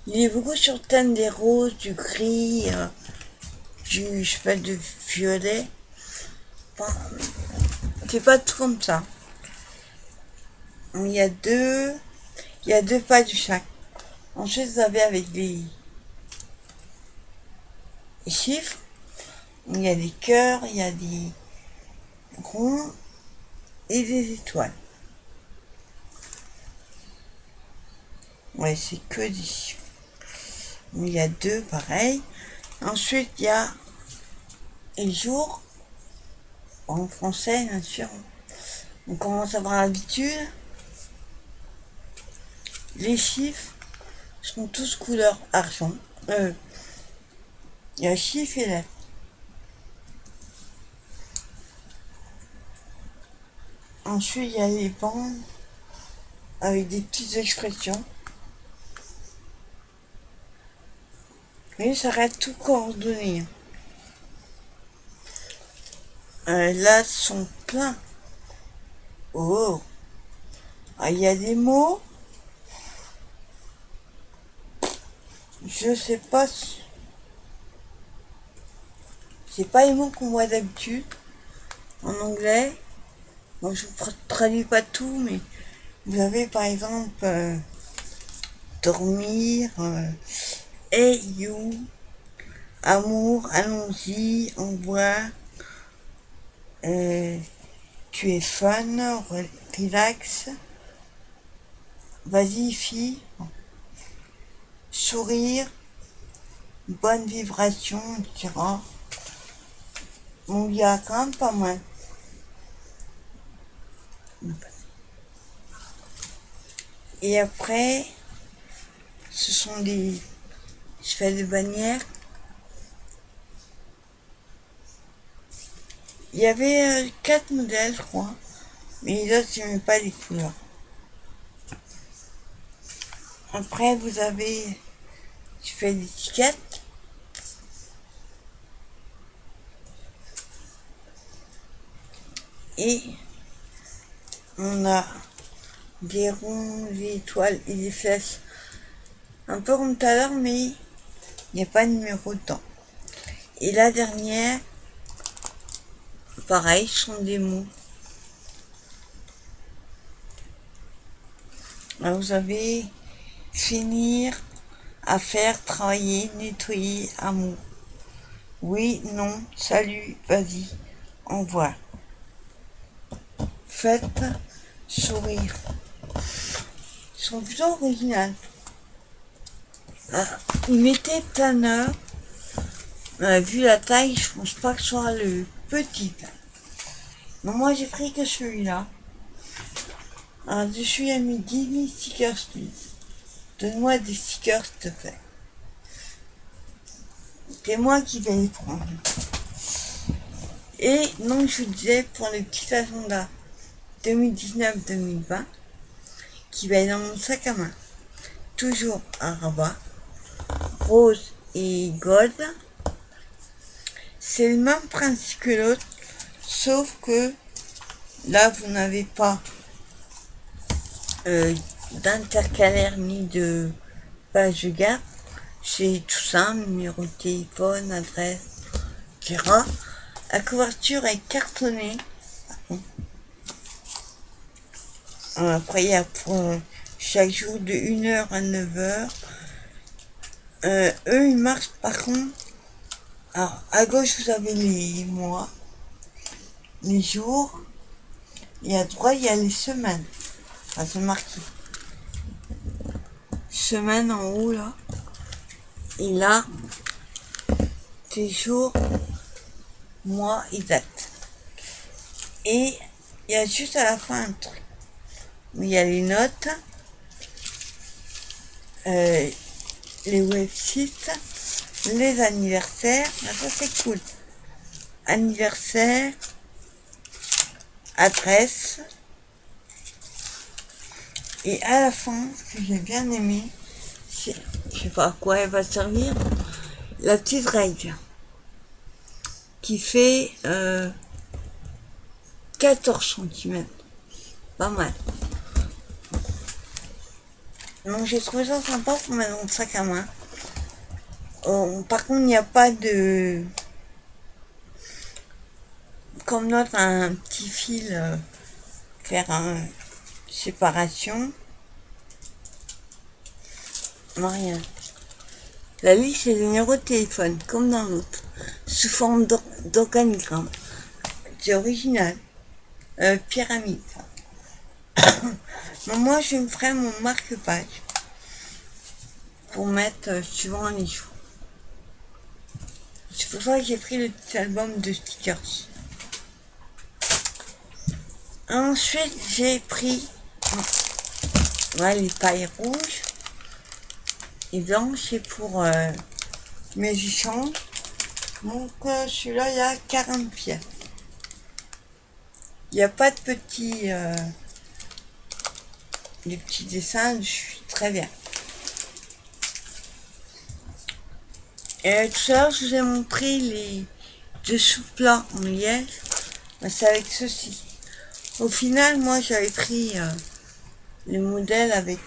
Il est beaucoup sur le thème des roses, du gris, du je sais pas, du violet. Enfin, c'est pas tout comme ça. Il y a deux pages du chaque. Ensuite vous avez avec les chiffres. Il y a des cœurs, il y a des ronds et des étoiles. Ouais, c'est que des chiffres. Il y a deux pareils. Ensuite, il y a les jours, en français, bien sûr. On commence à avoir l'habitude. Les chiffres sont tous couleur argent. Il y a chiffres et lettres. Ensuite, il y a les bandes avec des petites expressions. Mais ça reste tout coordonné. Là, sont pleins. Oh, ah, il y a des mots. Je sais pas. C'est pas les mots qu'on voit d'habitude en anglais. Bon, je vous traduis pas tout, mais vous avez par exemple dormir, hey you, amour, allons-y, au revoir, tu es fun, relax, vas-y fille, sourire, bonne vibration, etc. Bon, il y a quand même pas mal. Et après, ce sont des cheveux de bannière. Il y avait 4 modèles, je crois, mais les autres, je n'aimais pas les couleurs. Après, vous avez, je fais l'étiquette. Et on a des ronds, des étoiles et des flèches. Un peu comme tout à l'heure, mais il n'y a pas de numéro dedans. Et la dernière, pareil, sont des mots. Alors vous avez finir, à faire, travailler, nettoyer, amour. Oui, non, salut, vas-y, au revoir. Faites, sourire. Ils sont plutôt originales. Ils mettaient planeur. Vu la taille, je pense pas que ce soit le petit. Non, moi j'ai pris que celui-là. Alors dessus, il y a mis 10 000 stickers, please. Donne-moi des stickers, s'il te plaît. C'est moi qui vais les prendre. Et donc, je vous disais, pour le petit agenda 2019-2020, qui va être dans mon sac à main. Toujours à rabat, rose et gold. C'est le même principe que l'autre, sauf que là, vous n'avez pas d'intercalaire ni de page de garde. C'est tout simple, numéro de téléphone, adresse, etc. La couverture est cartonnée. Après, il y a pour chaque jour de 1h à 9h. Eux, ils marchent par contre. Alors, à gauche, vous avez les mois, les jours. Et à droite, il y a les semaines. Enfin, c'est marqué. Semaine en haut, là. Et là, c'est jour, mois et date. Et il y a juste à la fin un truc. Où il y a les notes, les websites, les anniversaires. Ça, c'est cool. anniversaire, adresse, et à la fin, ce que j'ai bien aimé, c'est, je sais pas à quoi elle va servir, la petite règle qui fait 14 cm, pas mal. Donc j'ai trouvé ça sympa pour mettre dans le sac à main. Par contre, il n'y a pas de... Comme l'autre, un petit fil, faire une séparation. Non, rien. La liste et le numéro de téléphone, comme dans l'autre, sous forme d'organigramme. C'est original. Pyramide. Mais moi, je me ferai mon marque-page pour mettre suivant les jours. C'est pour ça que j'ai pris le petit album de stickers. Ensuite, j'ai pris les pailles rouges et blanches, c'est pour mes échanges. Donc celui-là, il y a 40 pièces. Il n'y a pas de petits des petits dessins, je suis très bien. Et tout à l'heure, je vous ai montré les dessous plats en liège. Ben, c'est avec ceci. Au final, moi, j'avais pris les modèles avec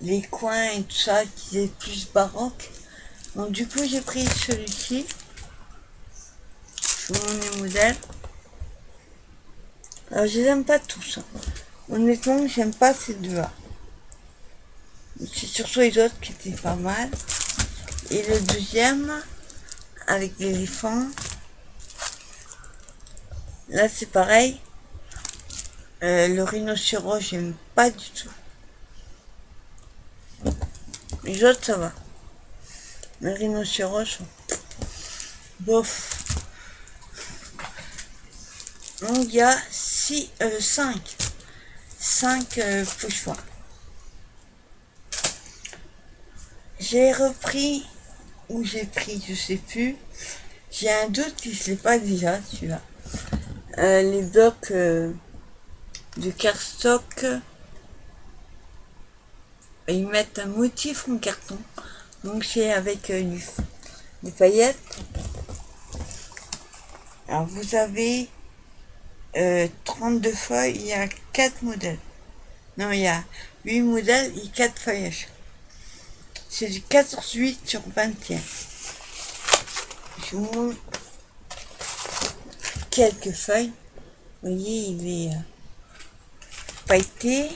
les coins et tout ça, qui est plus baroque. Donc, du coup, j'ai pris celui-ci. Je vous montre les modèles. Alors, je les aime pas tous. Honnêtement, j'aime pas ces deux-là. C'est surtout les autres qui étaient pas mal. Et le deuxième, avec l'éléphant, là c'est pareil. Le rhinocéros, j'aime pas du tout. Les autres, ça va. Le rhinocéros, bof. Donc il y a 5 pochoirs. J'ai repris, ou j'ai pris, je sais plus. J'ai un doute que je l'ai pas déjà, celui-là. Les blocs de cardstock. Ils mettent un motif en carton. Donc c'est avec des paillettes. Alors vous avez 32 feuilles, il y a 4 modèles. Non, il y a 8 modèles et 4 feuillages. C'est du 14,8 sur 21. Je vous montre quelques feuilles. Vous voyez, il est pailleté.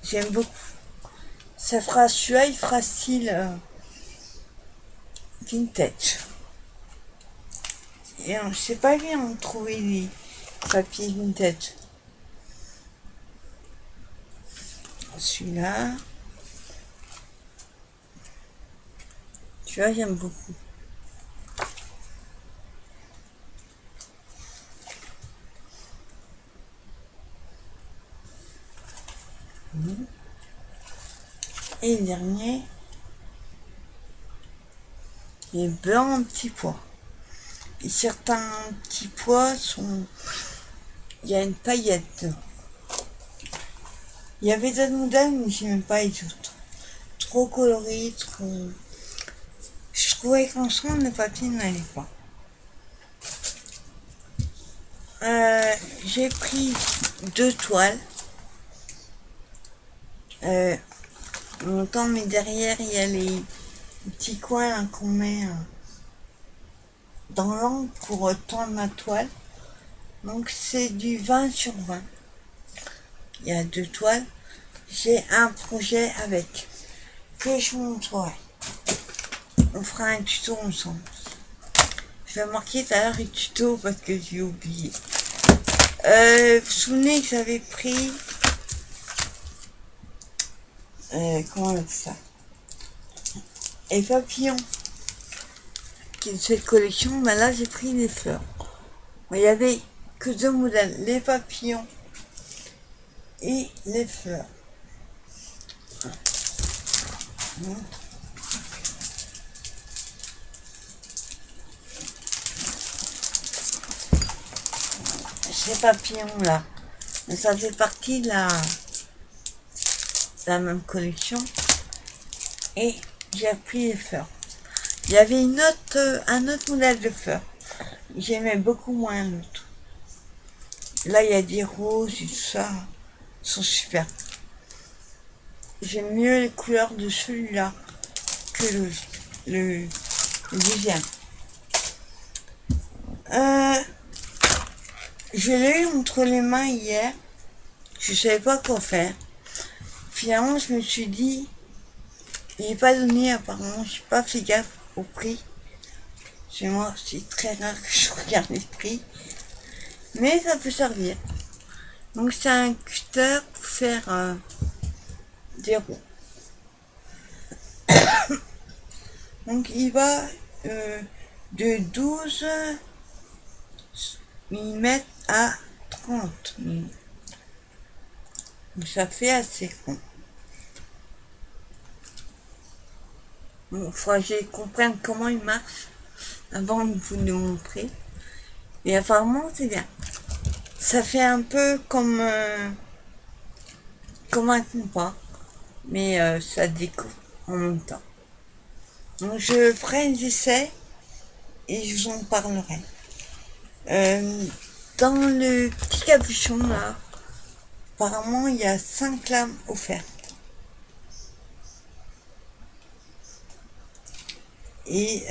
J'aime beaucoup. Ça fera celui-là, il fera style vintage. Et je sais pas bien où trouver les papiers vintage. Celui-là. Celui-là, j'aime beaucoup. Et le dernier, les blancs en petits pois. Et certains petits pois sont... Il y a une paillette. Il y avait d'autres modèles, mais je n'aime pas les autres. Trop colorés, trop... Je trouvais qu'ensemble, le papier n'allait pas. J'ai pris 2 toiles. Longtemps, mais derrière, il y a les petits coins qu'on met dans l'angle pour tendre ma toile. Donc, c'est du 20 sur 20. Il y a 2 toiles. J'ai un projet avec que je vous montrerai. On fera un tuto ensemble. Je vais marquer tout à l'heure le tuto parce que j'ai oublié. Vous vous souvenez que j'avais pris... comment on appelle ça? Les papillons. Qui est de cette collection, mais là j'ai pris les fleurs. Il n'y avait que 2 modèles, les papillons et les fleurs. ces papillons là. Mais ça fait partie de la même collection. Et j'ai pris les fleurs. Il y avait un autre modèle de fleurs. J'aimais beaucoup moins l'autre. Là, il y a des roses et tout ça. Ils sont super. J'aime mieux les couleurs de celui-là que le deuxième. Je l'ai eu entre les mains hier. Je savais pas quoi faire. Finalement, je me suis dit, il n'est pas donné apparemment. J'ai pas fait gaffe au prix. Chez moi, c'est très rare que je regarde les prix. Mais ça peut servir. Donc c'est un cutter pour faire des ronds. Donc il va de 12 mm à 30 mm. Donc ça fait assez rond. Bon, il faudra que je comprenne comment il marche avant de vous le montrer. Et apparemment c'est bien. Ça fait un peu comme un compas, mais ça découpe en même temps. Donc je ferai des essais et je vous en parlerai. Dans le petit capuchon là, apparemment il y a 5 lames offertes. Et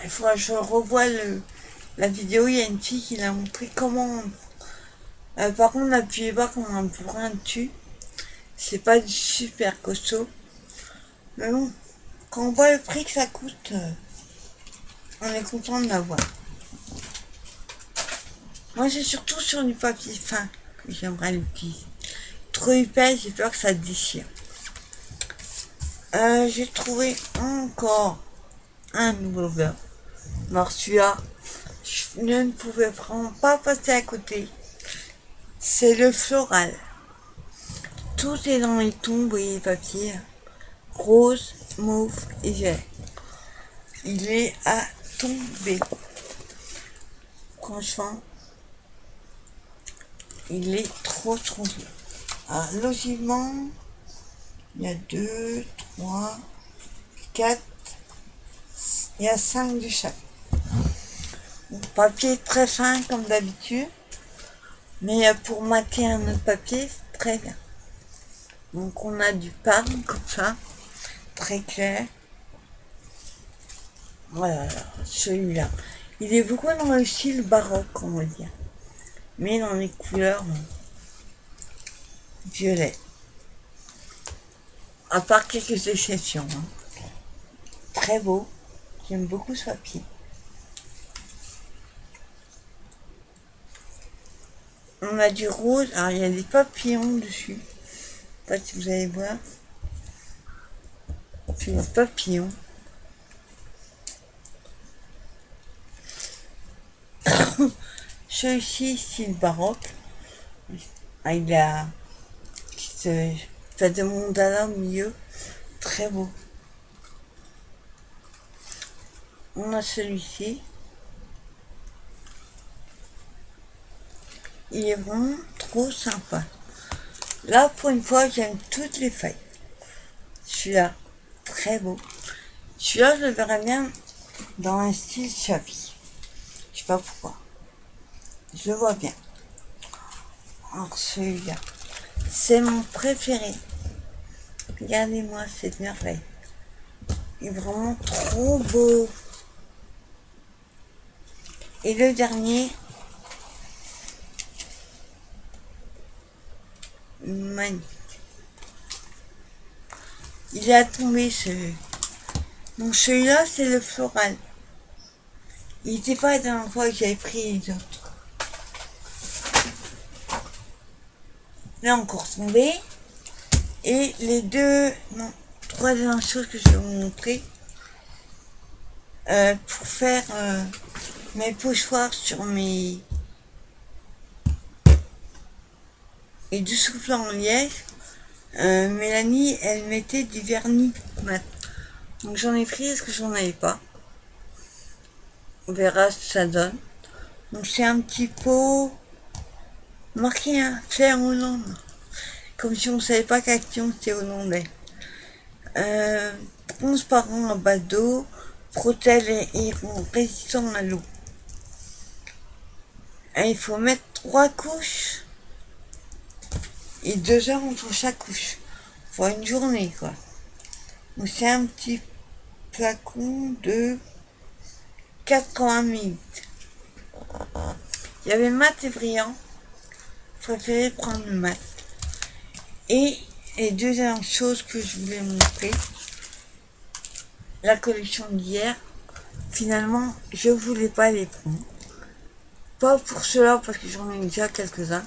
il faudra que je revoie la vidéo. Il y a une fille qui l'a montré comment. Par contre, n'appuyez pas comme un bourrin dessus. C'est pas du super costaud. Mais bon, quand on voit le prix que ça coûte, on est content de l'avoir. Moi, c'est surtout sur du papier fin que j'aimerais l'utiliser. Trop épais, j'ai peur que ça déchire. J'ai trouvé encore un nouveau beurre. Alors celui-là, je ne pouvais vraiment pas passer à côté. C'est le floral. Tout est dans les tons et les papiers. Rose, mauve et vert. Il est à tomber. Franchement, il est trop beau. Alors, logiquement, il y a 2, 3, 4, il y a 5 de chaque. Le papier est très fin comme d'habitude, mais pour mater un autre papier, c'est très bien. Donc on a du parme comme ça, très clair. Voilà, celui-là. Il est beaucoup dans le style baroque, on va dire, mais dans les couleurs violettes. À part quelques exceptions. Très beau. J'aime beaucoup ce papier. On a du rose. Alors, il y a des papillons dessus. Je sais pas si vous allez voir. C'est des papillons. Celui-ci, style baroque. Avec la fait de mandala au milieu. Très beau. On a celui-ci. Il est vraiment trop sympa. Là, pour une fois, j'aime toutes les feuilles. Celui-là, très beau. Celui-là, je le verrais bien dans un style chavis. Je sais pas pourquoi. Je le vois bien. Alors, celui-là, c'est mon préféré. Regardez-moi cette merveille. Il est vraiment trop beau. Et le dernier, magnifique. Il est à tomber celui. Donc celui-là, c'est le floral. Il n'était pas la dernière fois que j'avais pris les autres. Là encore tombé. Et les deux, non, trois dernières choses que je vais vous montrer pour faire mes pochoirs sur mes et du souffle en liège. Mélanie, elle mettait du vernis mat. Donc j'en ai pris parce que j'en avais pas. On verra ce que ça donne. Donc c'est un petit pot marqué faire Hollande. Comme si on ne savait pas qu'Action c'était hollandais. Transparent à base d'eau, protège et résistant à l'eau. Et il faut mettre 3 couches et 2 heures entre chaque couche. Pour une journée quoi. Donc c'est un petit flacon de 80 minutes. Il y avait mat et brillant. Je préférais prendre le mat. Et les deux dernières choses que je voulais montrer, la collection d'hier, finalement, je voulais pas les prendre. Pas pour cela, parce que j'en ai déjà quelques-uns.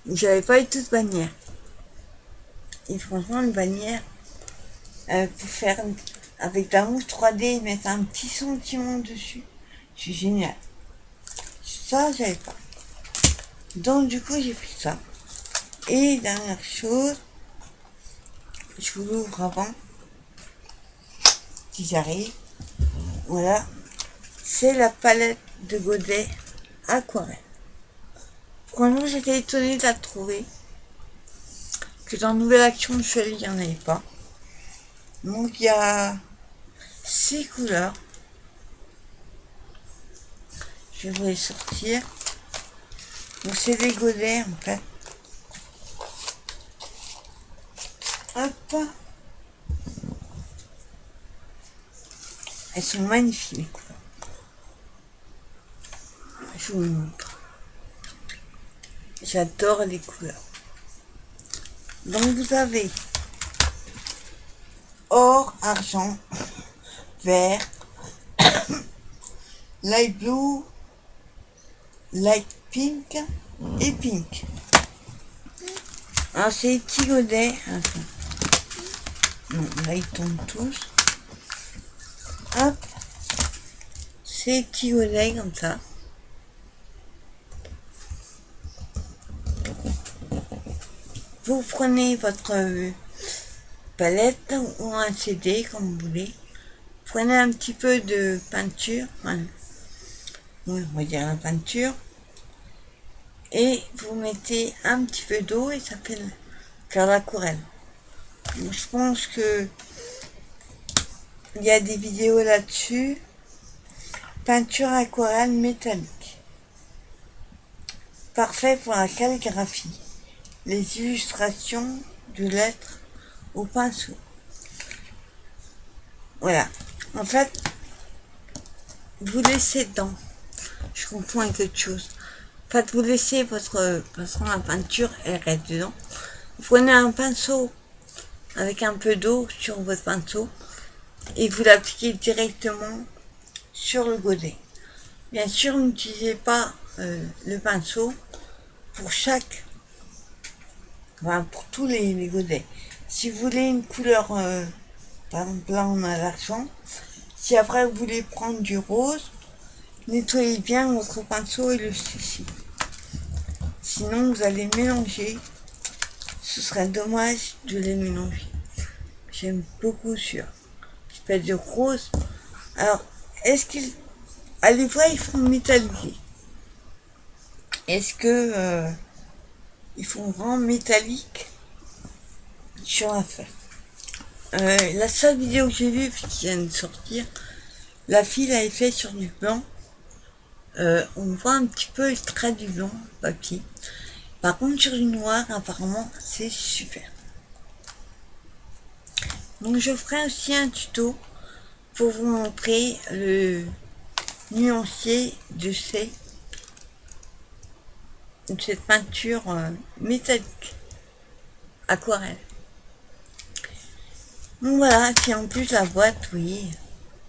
J'avais pas eu toute bannière. Et franchement, une bannière, pour faire avec la mousse 3D et mettre un petit sentiment dessus, c'est génial. Ça, j'avais pas. Donc, du coup, j'ai pris ça. Et dernière chose, je vous l'ouvre avant, si j'arrive. Voilà, c'est la palette de Godet aquarelle. Franchement, j'étais étonnée de la trouver. Que dans Nouvelle Action de Chevalier, il n'y en avait pas. Donc, il y a 6 couleurs. Je vais vous les sortir. Donc, c'est des godets, en fait. Hop. Elles sont magnifiques, les couleurs. Je vous les montre. J'adore les couleurs. Donc, vous avez or, argent, vert, light blue, light pink et pink. Alors c'est les petits godets. Non, là ils tombent tous. Hop. C'est les petits godets comme ça. Vous prenez votre palette ou un CD comme vous voulez. Prenez un petit peu de peinture. Voilà. Oui, on va dire la peinture. Et vous mettez un petit peu d'eau et ça fait faire l'aquarelle. Je pense que il y a des vidéos là-dessus. Peinture aquarelle métallique. Parfait pour la calligraphie. Les illustrations de lettres au pinceau. Voilà. En fait, vous laissez dedans. Je confonds avec autre chose. En fait, vous laissez votre la peinture, elle reste dedans. Vous prenez un pinceau avec un peu d'eau sur votre pinceau et vous l'appliquez directement sur le godet. Bien sûr, n'utilisez pas le pinceau pour pour tous les godets. Si vous voulez une couleur, par exemple là on a l'argent, si après vous voulez prendre du rose, nettoyez bien votre pinceau et le sushi. Sinon vous allez mélanger, ce serait dommage de les mélanger. J'aime beaucoup sur espèce de rose. Alors, est-ce qu'ils... Allez voir, ils font métallique. Est-ce que ils font vraiment métallique sur la feuille? La seule vidéo que j'ai vue qui vient de sortir, la fille l'avait fait sur du blanc. On voit un petit peu le trait du blanc papier. Par contre sur du noir, apparemment c'est super. Donc je ferai aussi un tuto pour vous montrer le nuancier de cette peinture métallique aquarelle. Donc voilà, puis en plus la boîte, oui,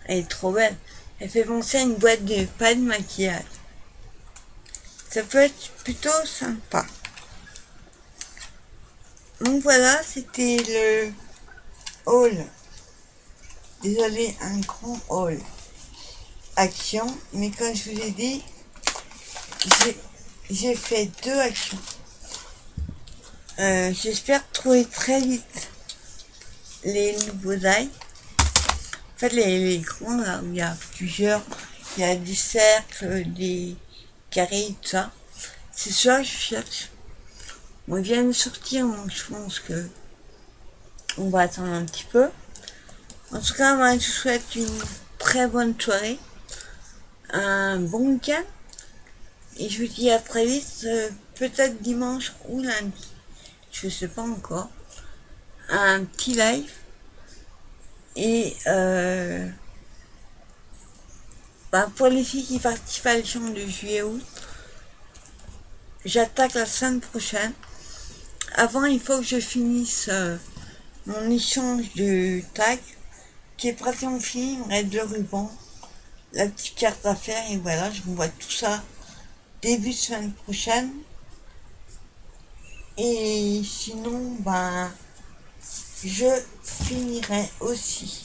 elle est trop belle. Elle fait penser à une boîte de pas de maquillage. Ça peut être plutôt sympa. Donc voilà, c'était le haul. Désolé, un grand haul. Action, mais comme je vous ai dit, j'ai fait 2 actions. J'espère trouver très vite les nouveaux ailes. En fait, les grands, là où il y a plusieurs, il y a des cercles, des carrés, tout ça. C'est ça que je cherche. On vient de sortir, donc je pense que on va attendre un petit peu. En tout cas, moi, je vous souhaite une très bonne soirée, un bon week-end, et je vous dis à très vite, peut-être dimanche ou lundi, je sais pas encore, un petit live, et pour les filles qui participent à l'échange de juillet-août, j'attaque la semaine prochaine. Avant, il faut que je finisse mon échange de tag, qui est pratiquement fini. Il me reste le ruban, la petite carte à faire, et voilà, je vous vois tout ça début de semaine prochaine. Et sinon, je finirai aussi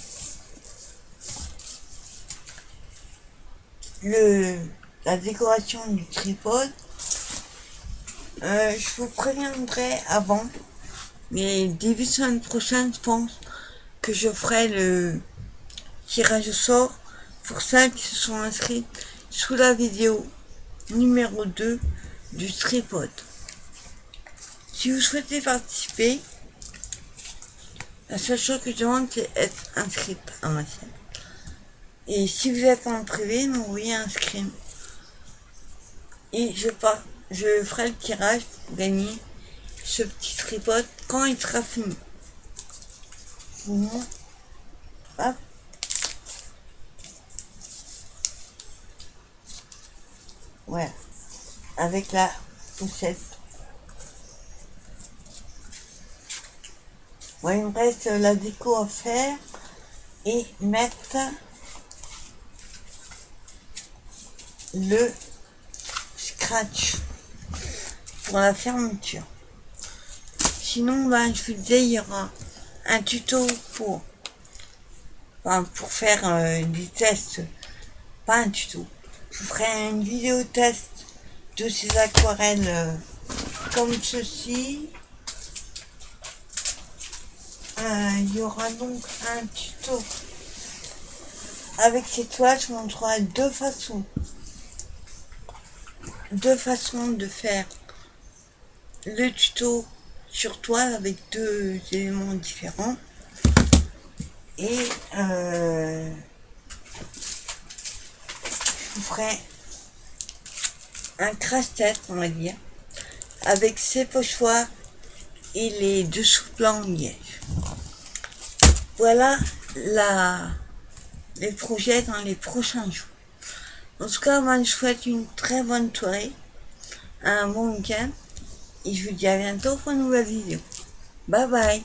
la décoration du tripode. Je vous préviendrai avant, mais début de semaine prochaine, je pense que je ferai le tirage au sort pour celles qui se sont inscrites sous la vidéo numéro 2 du tripode. Si vous souhaitez participer, la seule chose que je demande, c'est être inscrite à ma chaîne. Et si vous êtes en privé, m'envoyez un screen. Et je ferai le tirage pour gagner ce petit tripode quand il sera fini. Sinon, hop. Voilà. Avec la pochette. Ouais, il me reste la déco à faire et mettre le scratch pour la fermeture. Sinon, je vous disais, il y aura un tuto pour faire des tests. Pas un tuto. Je vous ferai une vidéo test de ces aquarelles comme ceci. Il y aura donc un tuto avec ces toiles. Je vous montrerai deux façons de faire le tuto sur toile avec deux éléments différents. Et je vous ferai un crash-test, on va dire, avec ces pochoirs et les dessous plans liège. Voilà les projets dans les prochains jours. En tout cas, moi, je vous souhaite une très bonne soirée, un bon week-end, et je vous dis à bientôt pour une nouvelle vidéo. Bye bye.